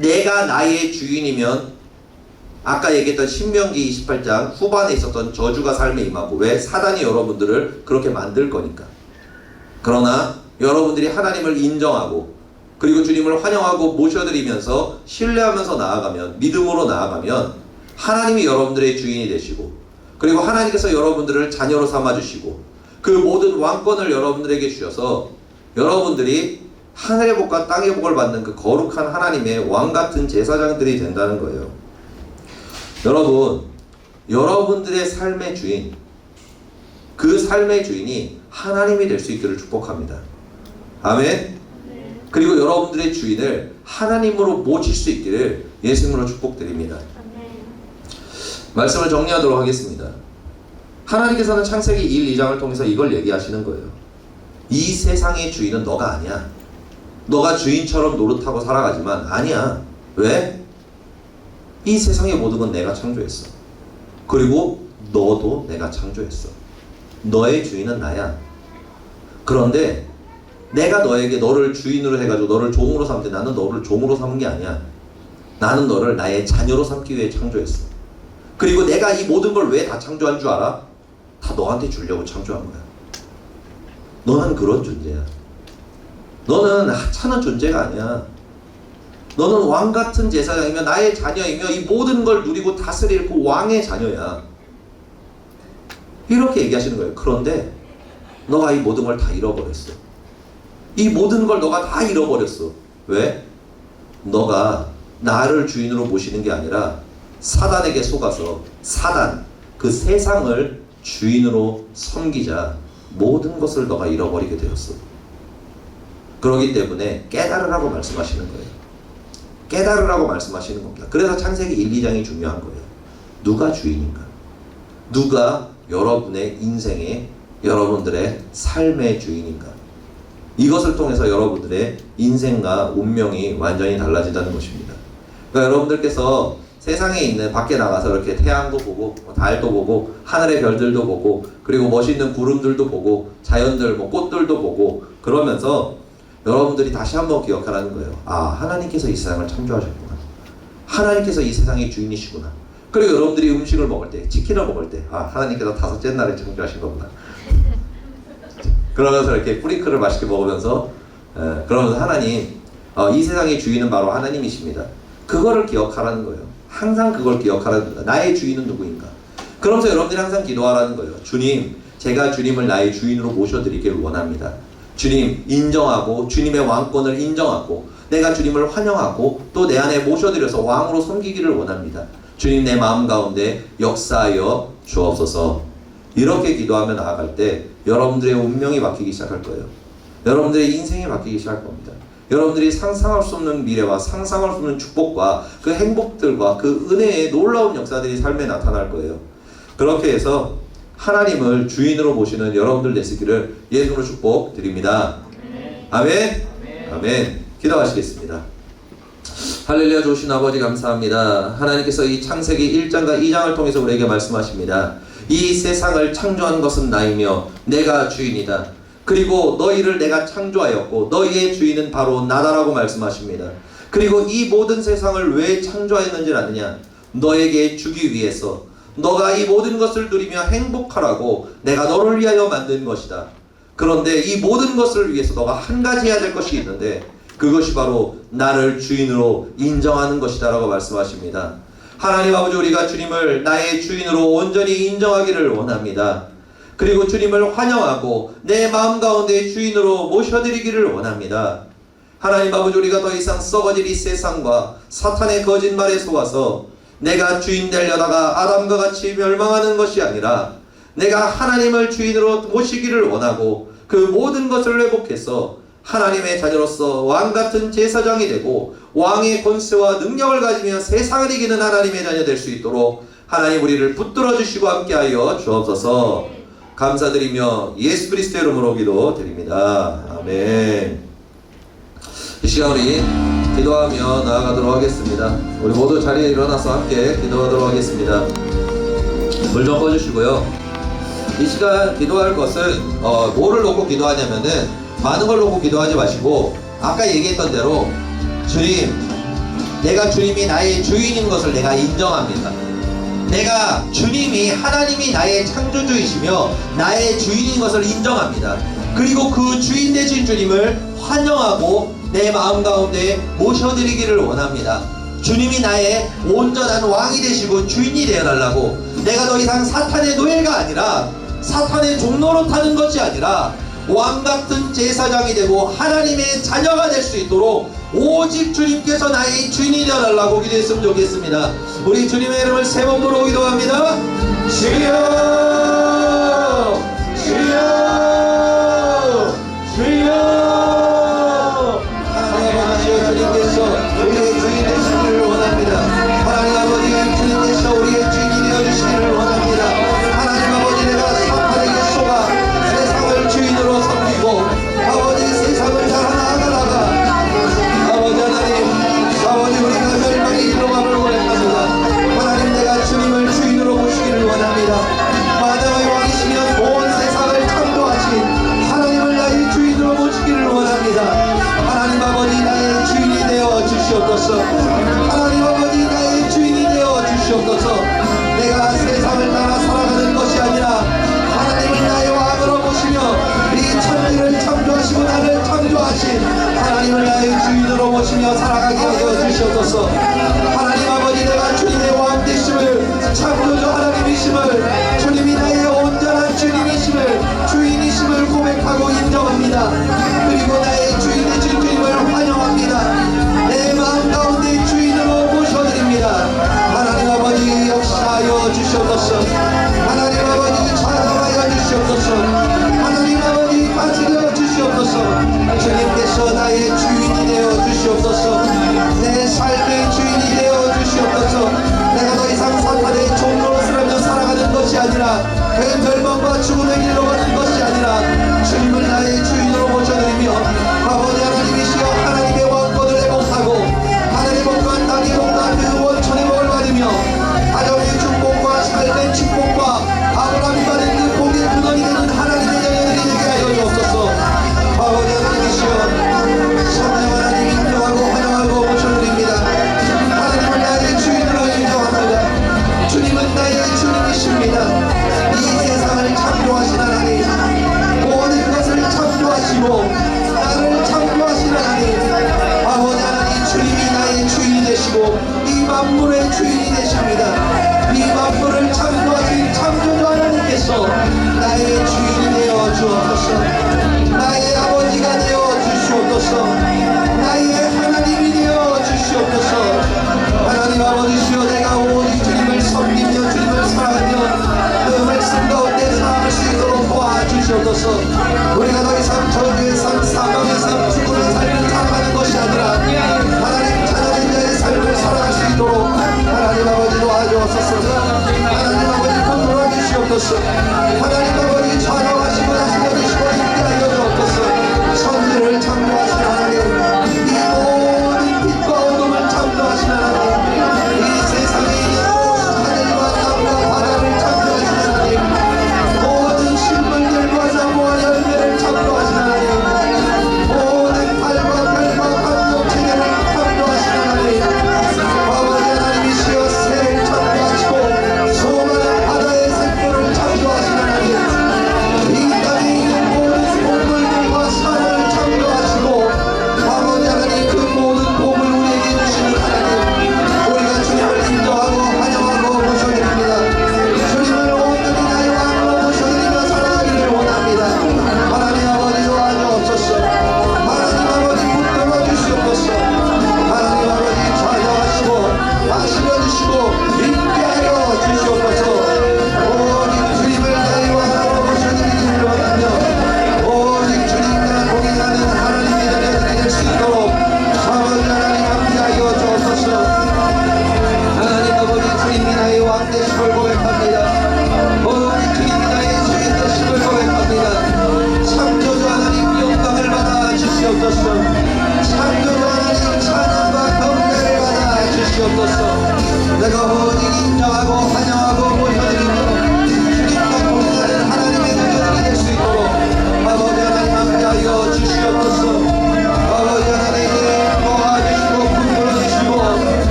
내가 나의 주인이면 아까 얘기했던 신명기 28장 후반에 있었던 저주가 삶에 임하고 왜? 사단이 여러분들을 그렇게 만들 거니까. 그러나 여러분들이 하나님을 인정하고 그리고 주님을 환영하고 모셔드리면서 신뢰하면서 나아가면 믿음으로 나아가면 하나님이 여러분들의 주인이 되시고 그리고 하나님께서 여러분들을 자녀로 삼아주시고 그 모든 왕권을 여러분들에게 주셔서 여러분들이 하늘의 복과 땅의 복을 받는 그 거룩한 하나님의 왕같은 제사장들이 된다는 거예요. 여러분, 여러분들의 삶의 주인, 그 삶의 주인이 하나님이 될 수 있기를 축복합니다. 아멘. 그리고 여러분들의 주인을 하나님으로 모실 수 있기를 예수님으로 축복드립니다. 말씀을 정리하도록 하겠습니다. 하나님께서는 창세기 1, 2장을 통해서 이걸 얘기하시는 거예요. 이 세상의 주인은 너가 아니야. 너가 주인처럼 노릇하고 살아가지만 아니야. 왜? 이 세상의 모든 건 내가 창조했어. 그리고 너도 내가 창조했어. 너의 주인은 나야. 그런데 내가 너에게 너를 주인으로 해가지고 너를 종으로 삼는데 나는 너를 종으로 삼은 게 아니야. 나는 너를 나의 자녀로 삼기 위해 창조했어. 그리고 내가 이 모든 걸 왜 다 창조한 줄 알아? 다 너한테 주려고 창조한 거야. 너는 그런 존재야. 너는 하찮은 존재가 아니야. 너는 왕같은 제사장이며 나의 자녀이며 이 모든 걸 누리고 다스릴 그 왕의 자녀야. 이렇게 얘기하시는 거예요. 그런데 너가 이 모든 걸 다 잃어버렸어. 이 모든 걸 너가 다 잃어버렸어. 왜? 너가 나를 주인으로 모시는 게 아니라 사단에게 속아서 사단, 그 세상을 주인으로 섬기자 모든 것을 너가 잃어버리게 되었어. 그렇기 때문에 깨달으라고 말씀하시는 거예요. 깨달으라고 말씀하시는 겁니다. 그래서 창세기 1, 2장이 중요한 거예요. 누가 주인인가? 누가 여러분의 인생의 여러분들의 삶의 주인인가? 이것을 통해서 여러분들의 인생과 운명이 완전히 달라진다는 것입니다. 그러니까 여러분들께서 세상에 있는 밖에 나가서 이렇게 태양도 보고 달도 보고 하늘의 별들도 보고 그리고 멋있는 구름들도 보고 자연들 꽃들도 보고 그러면서 여러분들이 다시 한번 기억하라는 거예요. 아, 하나님께서 이 세상을 창조하셨구나. 하나님께서 이 세상의 주인이시구나. 그리고 여러분들이 음식을 먹을 때, 치킨을 먹을 때, 아, 하나님께서 5째 날에 창조하신 거구나. 그러면서 이렇게 뿌링클을 맛있게 먹으면서 그러면서 하나님, 이 세상의 주인은 바로 하나님이십니다. 그거를 기억하라는 거예요. 항상 그걸 기억하라는 겁니다. 나의 주인은 누구인가? 그러면서 여러분들이 항상 기도하라는 거예요. 주님, 제가 주님을 나의 주인으로 모셔드리길 원합니다. 주님 인정하고 주님의 왕권을 인정하고 내가 주님을 환영하고 또 내 안에 모셔드려서 왕으로 섬기기를 원합니다. 주님 내 마음 가운데 역사하여 주옵소서. 이렇게 기도하며 나아갈 때 여러분들의 운명이 바뀌기 시작할 거예요. 여러분들의 인생이 바뀌기 시작할 겁니다. 여러분들이 상상할 수 없는 미래와 상상할 수 없는 축복과 그 행복들과 그 은혜의 놀라운 역사들이 삶에 나타날 거예요. 그렇게 해서 하나님을 주인으로 모시는 여러분들 되시기를 예수로 축복드립니다. 아멘. 아멘. 기도하시겠습니다. 할렐루야. 좋으신 아버지 감사합니다. 하나님께서 이 창세기 1장과 2장을 통해서 우리에게 말씀하십니다. 이 세상을 창조한 것은 나이며 내가 주인이다. 그리고 너희를 내가 창조하였고 너희의 주인은 바로 나다라고 말씀하십니다. 그리고 이 모든 세상을 왜 창조하였는지 아느냐? 너에게 주기 위해서 너가 이 모든 것을 누리며 행복하라고 내가 너를 위하여 만든 것이다. 그런데 이 모든 것을 위해서 너가 한 가지 해야 될 것이 있는데 그것이 바로 나를 주인으로 인정하는 것이다 라고 말씀하십니다. 하나님 아버지, 우리가 주님을 나의 주인으로 온전히 인정하기를 원합니다. 그리고 주님을 환영하고 내 마음 가운데 주인으로 모셔드리기를 원합니다. 하나님 아버지, 우리가 더 이상 썩어질 이 세상과 사탄의 거짓말에 속아서 내가 주인 되려다가 아담과 같이 멸망하는 것이 아니라 내가 하나님을 주인으로 모시기를 원하고 그 모든 것을 회복해서 하나님의 자녀로서 왕같은 제사장이 되고 왕의 권세와 능력을 가지며 세상을 이기는 하나님의 자녀 될 수 있도록 하나님 우리를 붙들어 주시고 함께하여 주옵소서. 감사드리며 예수 그리스도의 이름으로 기도드립니다. 아멘. 이 시간 우리 기도하며 나아가도록 하겠습니다. 우리 모두 자리에 일어나서 함께 기도하도록 하겠습니다. 물 좀 꺼주시고요. 이 시간 기도할 것은 뭐를 놓고 기도하냐면은 많은 걸 놓고 기도하지 마시고 아까 얘기했던 대로 주님, 내가 주님이 나의 주인인 것을 내가 인정합니다. 내가 주님이 하나님이 나의 창조주이시며 나의 주인인 것을 인정합니다. 그리고 그 주인 되신 주님을 환영하고 내 마음 가운데 모셔드리기를 원합니다. 주님이 나의 온전한 왕이 되시고 주인이 되어달라고, 내가 더 이상 사탄의 노예가 아니라 사탄의 종로로 타는 것이 아니라 왕같은 제사장이 되고 하나님의 자녀가 될 수 있도록 오직 주님께서 나의 주인이 되어달라고 기도했으면 좋겠습니다. 우리 주님의 이름을 세 번 부르고 기도합니다. 주여, 주여, 주여. 하나님 아버지, 주님께서 우리의 주인 되시기를 원합니다. 하나님 아버지, 주님께서 우리의 주인이 되어주시기를 원합니다. 하나님 아버지, 내가 사탄에게 속아 세상을 주인으로 섬기고 아버지 세상을 잘 나아가다가 아버지 하나님, 아버지 우리가 멸망의 길로 가을 원합니다. 하나님, 내가 주님을 주인으로 모시기를 원합니다. 만왕의 왕이시며 온 세상을 창조하신 하나님을 나의 주인으로 모시기를 원합니다. 하나님 아버지, 나의 주인이 되어 주시옵소서. 하나님 아버지, 나의 주인이 되어 주시옵소서. 내가 세상을 따라 살아가는 것이 아니라 하나님을 나의 왕으로 모시며 이 천지를 창조하시고 나를 창조하신 하나님을 나의 주인으로 모시며 살아가게 하여 주시옵소서. 하나님 아버지, 내가 주님의 왕 되심을, 창조주 하나님이심을, 주님이 나의 온전한 주님이심을, 주인이심을 고백하고 인정합니다. 그리고 나의 주인 되신 주님을 환영합니다. 내 마음 가운데 주인으로 모셔드립니다. 하나님 아버지, 역사하여 주시옵소서. 하나님 아버지, 찬양하여 주시옵소서. 하나님 아버지, 다스려 주시옵소서. 주님께서 나의 주인이 되어 주시옵소서. 내 삶의 주인이 되어 주시옵소서. 내가 더 이상 사탄의 종로로 살아가는 것이 아니라 그 멸망과 죽음의 길로 가는 것이 아니라 주님을 나의 주인으로 모셔드리며 아버지 하나님이시여 하나님의 왕권을 회복하고 하늘의 복과 땅의 복과 그 원천의 복을 받으며 가정의 축복과 삶의 축복과 아브라함이 받은 그 복의 근원이 되는 하나님의 자녀들이 되게 하여 주옵소서. 아버지 하나님이시여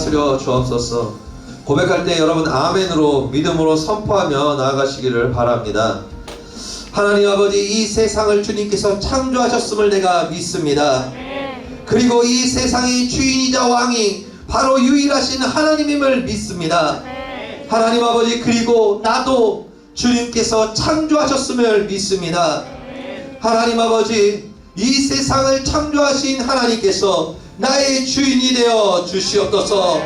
다스려 주옵소서. 고백할 때 여러분 아멘으로 믿음으로 선포하며 나아가시기를 바랍니다. 하나님 아버지, 이 세상을 주님께서 창조하셨음을 내가 믿습니다. 그리고 이 세상의 주인이자 왕이 바로 유일하신 하나님임을 믿습니다. 하나님 아버지, 그리고 나도 주님께서 창조하셨음을 믿습니다. 하나님 아버지, 이 세상을 창조하신 하나님께서 나의 주인이 되어 주시옵소서.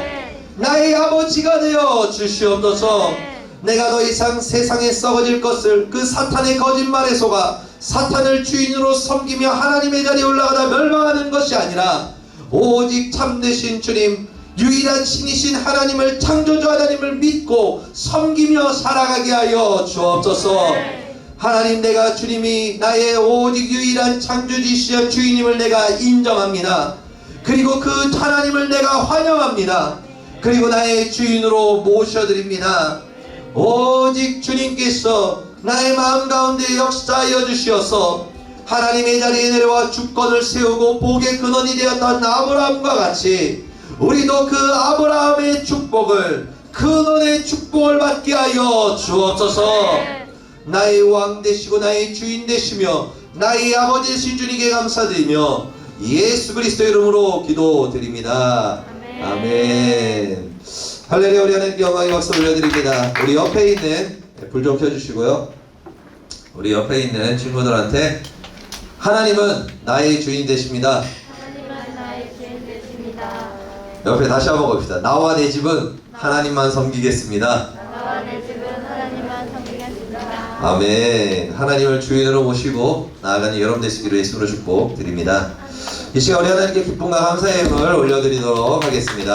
나의 아버지가 되어 주시옵소서. 내가 더 이상 세상에 썩어질 것을 그 사탄의 거짓말에 속아 사탄을 주인으로 섬기며 하나님의 자리에 올라가다 멸망하는 것이 아니라 오직 참되신 주님, 유일한 신이신 하나님을, 창조주 하나님을 믿고 섬기며 살아가게 하여 주옵소서. 하나님, 내가 주님이 나의 오직 유일한 창조주시여 주인임을 내가 인정합니다. 그리고 그 하나님을 내가 환영합니다. 그리고 나의 주인으로 모셔드립니다. 오직 주님께서 나의 마음 가운데 역사하여 주시어서 하나님의 자리에 내려와 주권을 세우고 복의 근원이 되었던 아브라함과 같이 우리도 그 아브라함의 축복을, 근원의 축복을 받게 하여 주옵소서. 나의 왕 되시고 나의 주인 되시며 나의 아버지 되신 주님께 감사드리며 예수 그리스도의 이름으로 기도드립니다. 아멘. 할렐루야. 우리 하나님께 영광의 박수 올려드립니다. 우리 옆에 있는, 불 좀 켜주시고요. 우리 옆에 있는 친구들한테 하나님은 나의 주인 되십니다. 하나님은 나의 주인 되십니다. 옆에 다시 한번 봅시다. 나와 내 집은 하나님만 섬기겠습니다. 나와 내 집은 하나님만 섬기겠습니다. 아멘. 하나님을 주인으로 모시고 나아가는 여러분 되시기를 예수로 축복드립니다. 이 시간 우리 하나님께 기쁨과 감사의 힘을 올려드리도록 하겠습니다.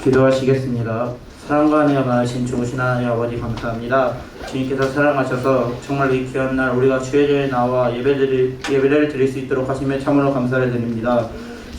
기도하시겠습니다. 사랑과 은혜가 많으신 좋으신 하나님 아버지 감사합니다. 주님께서 사랑하셔서 정말 이 귀한 날 우리가 주의 자리에 나와 예배를 드릴 수 있도록 하시며 참으로 감사를 드립니다.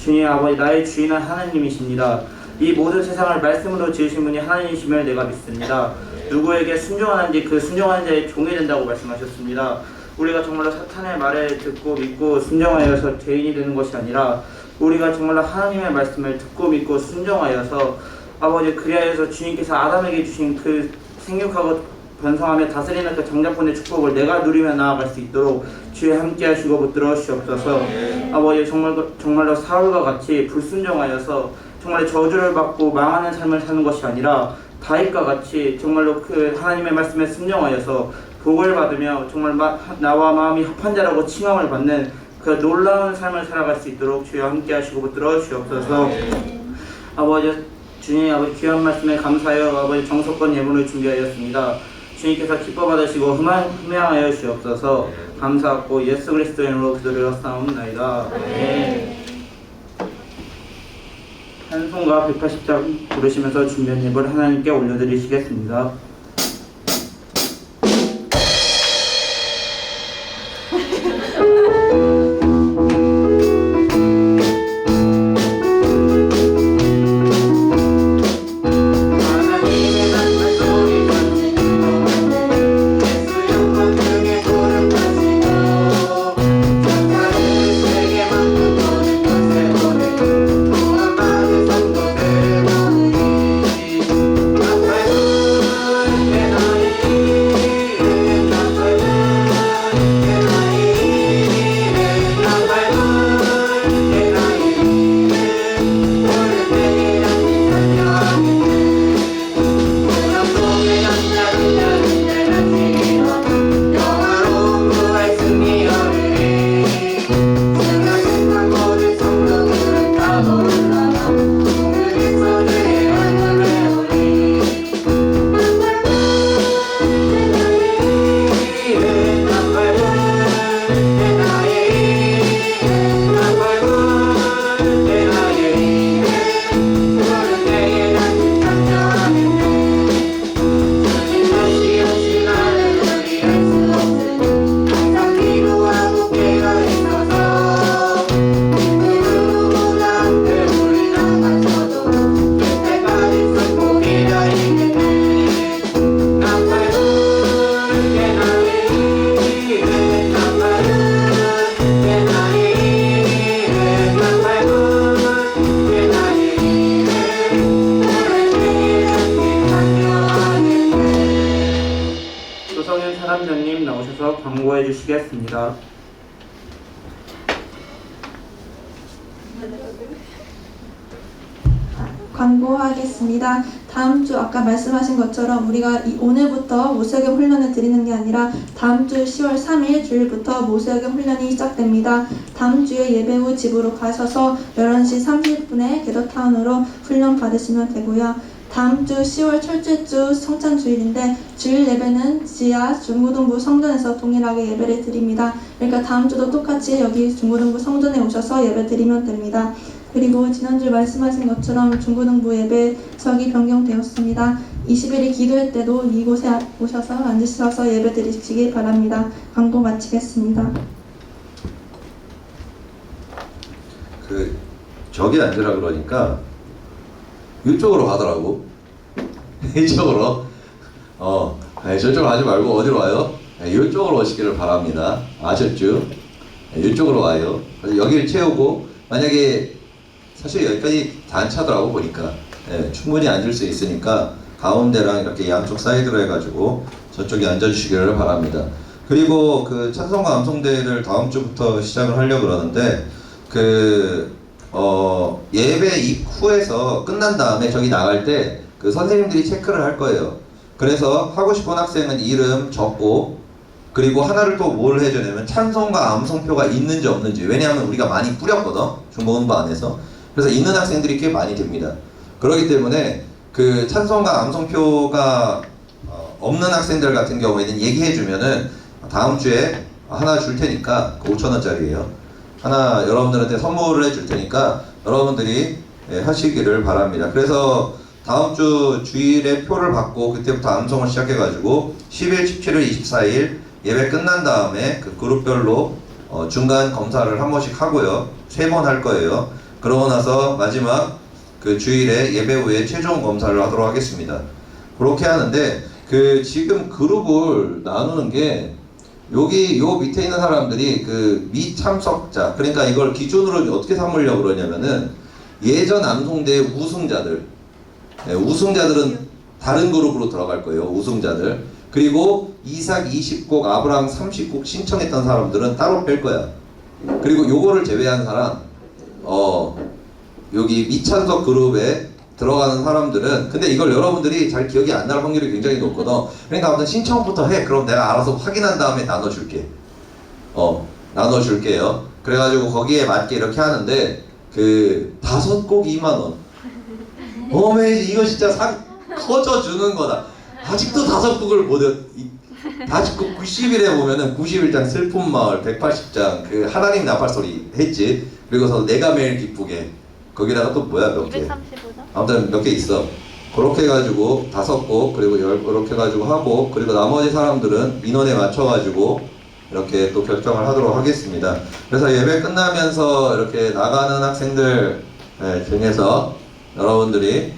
주님 아버지, 나의 주인은 하나님이십니다. 이 모든 세상을 말씀으로 지으신 분이 하나님이심을 내가 믿습니다. 누구에게 순종하는지 그 순종하는 자의 종이 된다고 말씀하셨습니다. 우리가 정말로 사탄의 말을 듣고 믿고 순종하여서 죄인이 되는 것이 아니라 우리가 정말로 하나님의 말씀을 듣고 믿고 순종하여서 아버지, 그리하여서 주님께서 아담에게 주신 그 생육하고 번성하며 다스리는 그 장자권의 축복을 내가 누리며 나아갈 수 있도록 주에 함께 하시고 붙들어 주시옵소서. 아버지, 정말로 사울과 같이 불순종하여서 정말 저주를 받고 망하는 삶을 사는 것이 아니라 다윗과 같이 정말로 그 하나님의 말씀에 순종하여서 복을 받으며 정말 나와 마음이 합한 자라고 칭함을 받는 그 놀라운 삶을 살아갈 수 있도록 주여 함께 하시고 붙들어 주시옵소서. 아버지, 주님 아버지 귀한 말씀에 감사하여 아버지 정석권 예물을 준비하였습니다. 주님께서 기뻐 받으시고 흠양하여 주옵소서. 감사하고 예수 그리스도의 이름으로 기도드렸사옵나이다. 찬송가 180장 부르시면서 준비한 예물 하나님께 올려드리시겠습니다. 광고해 주시겠습니다. 광고하겠습니다. 다음 주 아까 말씀하신 것처럼 우리가 오늘부터 모세금 훈련을 드리는 게 아니라 다음 주 10월 3일 주일부터 모세금 훈련이 시작됩니다. 다음 주에 예배 후 집으로 가셔서 11시 30분에 게더타운으로 훈련 받으시면 되고요. 다음 주 10월 첫째 주 성찬 주일인데 주일 예배는 지하 중고등부 성전에서 동일하게 예배를 드립니다. 그러니까 다음 주도 똑같이 여기 중고등부 성전에 오셔서 예배 드리면 됩니다. 그리고 지난주 말씀하신 것처럼 중고등부 예배석이 변경되었습니다. 20일에 기도회 때도 이곳에 오셔서 앉으셔서 예배 드리시기 바랍니다. 광고 마치겠습니다. 저기 앉으라 그러니까 이쪽으로 가더라고. 이쪽으로. 저쪽으로 가지 말고 어디로 와요? 이쪽으로 오시기를 바랍니다. 아셨죠? 이쪽으로 와요. 그래서 여기를 채우고 만약에 사실 여기까지 다 안 차더라고 보니까 충분히 앉을 수 있으니까 가운데랑 이렇게 양쪽 사이드로 해가지고 저쪽에 앉아주시기를 바랍니다. 그리고 그 찬송가 암송대회를 다음 주부터 시작을 하려고 그러는데 예배 이후에서 끝난 다음에 저기 나갈 때 그 선생님들이 체크를 할 거예요. 그래서 하고 싶은 학생은 이름 적고 그리고 하나를 또 뭘 해주냐면 찬송가 암송표가 있는지 없는지. 왜냐하면 우리가 많이 뿌렸거든 중고등부 안에서. 그래서 있는 학생들이 꽤 많이 됩니다. 그렇기 때문에 그 찬송가 암송표가 없는 학생들 같은 경우에는 얘기해주면은 다음 주에 하나 줄 테니까 그 5,000원짜리예요. 하나 여러분들한테 선물을 해줄 테니까 여러분들이 하시기를 바랍니다. 그래서 다음 주 주일에 표를 받고 그때부터 암송을 시작해가지고 10일, 17일, 24일 예배 끝난 다음에 그 그룹별로 중간 검사를 한 번씩 하고요. 3번 할 거예요. 그러고 나서 마지막 그 주일에 예배 후에 최종 검사를 하도록 하겠습니다. 그렇게 하는데 그 지금 그룹을 나누는 게 여기 요 밑에 있는 사람들이 그 미참석자, 그러니까 이걸 기준으로 어떻게 삼으려고 그러냐면은 예전 암송대 우승자들은 다른 그룹으로 들어갈 거예요. 우승자들. 그리고 이삭 20곡, 아브라함 30곡 신청했던 사람들은 따로 뺄 거야. 그리고 요거를 제외한 사람 여기 미찬석 그룹에 들어가는 사람들은, 근데 이걸 여러분들이 잘 기억이 안 날 확률이 굉장히 높거든. 그러니까 아무튼 신청부터 해. 그럼 내가 알아서 확인한 다음에 나눠줄게. 나눠줄게요. 그래가지고 거기에 맞게 이렇게 하는데 그 5곡 2만원. 어메이지. 이거 진짜 커져주는 거다. 아직도 5곡을 못 아직도 90일에 보면은 90일장 슬픈 마을 180장 그 하나님 나팔소리 했지. 그리고서 내가 매일 기쁘게 거기다가 또 뭐야 몇 개. 235장? 아무튼 몇 개 있어. 그렇게 해가지고 5곡 그리고 그렇게 해가지고 하고, 그리고 나머지 사람들은 민원에 맞춰가지고 이렇게 또 결정을 하도록 하겠습니다. 그래서 예배 끝나면서 이렇게 나가는 학생들 중에서 여러분들이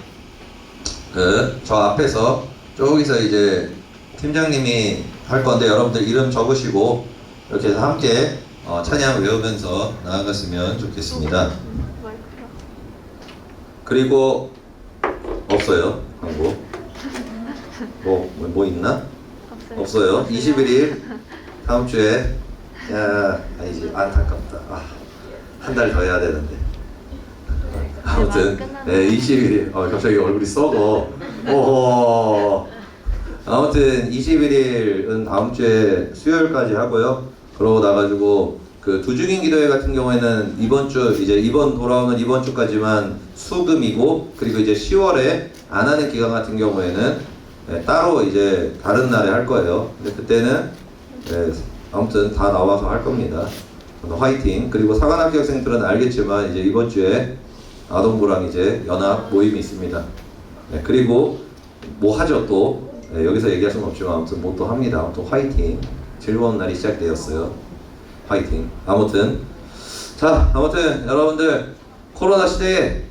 저 앞에서 저기서 이제 팀장님이 할 건데 여러분들 이름 적으시고 이렇게 해서 함께 찬양 외우면서 나아갔으면 좋겠습니다. 그리고 없어요 광고. 뭐 있나? 없어요. 21일 다음 주에 아니지, 안타깝다. 한 달 더 해야 되는데. 아무튼 21일 갑자기 얼굴이 썩어. 아무튼 21일은 다음 주에 수요일까지 하고요. 그러고 나가지고 그 두중인 기도회 같은 경우에는 이번 주 이번 돌아오는 이번 주까지만 수금이고, 그리고 이제 10월에 안 하는 기간 같은 경우에는 따로 이제 다른 날에 할 거예요. 근데 그때는 아무튼 다 나와서 할 겁니다. 화이팅. 그리고 사관학교 학생들은 알겠지만 이제 이번 주에 아동부랑 이제 연합 모임이 있습니다. 그리고 뭐 하죠 또. 여기서 얘기할 수는 없지만 아무튼 뭐 또 합니다. 아무튼 화이팅. 즐거운 날이 시작되었어요. 화이팅. 아무튼 여러분들 코로나 시대에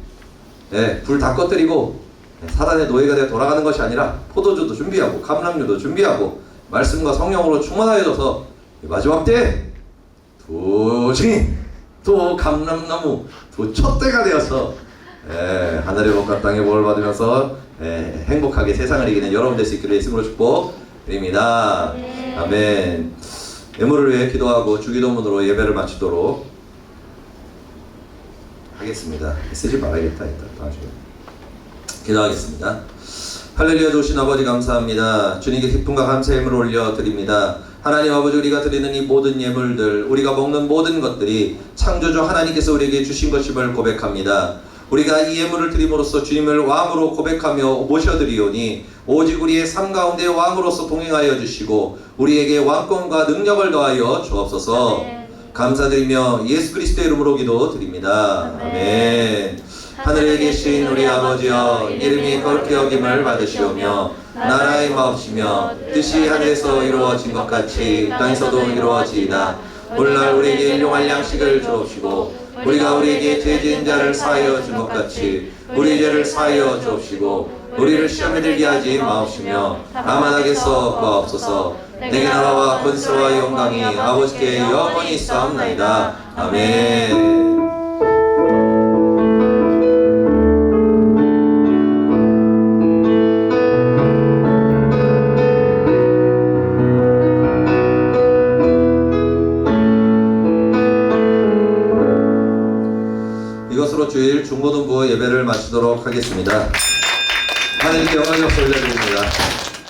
불 다 꺼뜨리고 사단의 노예가 되어 돌아가는 것이 아니라 포도주도 준비하고 감람류도 준비하고 말씀과 성령으로 충만하여져서 마지막 때 도중히 또 감람나무 또 촛대가 되어서 하늘의 복과 땅의 복을 받으면서 행복하게 세상을 이기는 여러분 될 수 있기를 예수님으로 축복드립니다. 아멘. 예물을 위해 기도하고 주기도문으로 예배를 마치도록 하겠습니다. 쓰지 말아야겠다. 일단 나중에 기도하겠습니다. 할렐루야. 좋으신 아버지 감사합니다. 주님께 기쁨과 감사의 예물을 올려드립니다. 하나님 아버지, 우리가 드리는 이 모든 예물들, 우리가 먹는 모든 것들이 창조주 하나님께서 우리에게 주신 것임을 고백합니다. 우리가 이 예물을 드림으로써 주님을 왕으로 고백하며 모셔드리오니 오직 우리의 삶 가운데 왕으로서 동행하여 주시고 우리에게 왕권과 능력을 더하여 주옵소서. 아멘. 감사드리며 예수 그리스도의 이름으로 기도드립니다. 아멘. 아멘. 하늘에 계신 우리 아버지여, 이름이 거룩히 여김을 받으시오며 나라의 마옵시며 뜻이 하늘에서 이루어진 것 같이 땅에서도 이루어지이다. 오늘날 우리에게 일용할 양식을 주옵시고 우리가 우리에게 죄 지은 자를 사하여 준 것 같이 우리 죄를 사하여 주옵시고 우리를 시험에 들게 하지 마옵시며 다만 악에서 구하옵소서. 내게 나라와 권세와 영광이 아버지께 영원히 있사옵나이다. 아멘. 이것으로 주일 중고등부 예배를 마치도록 하겠습니다. 하나님께 영광을 올려드립니다.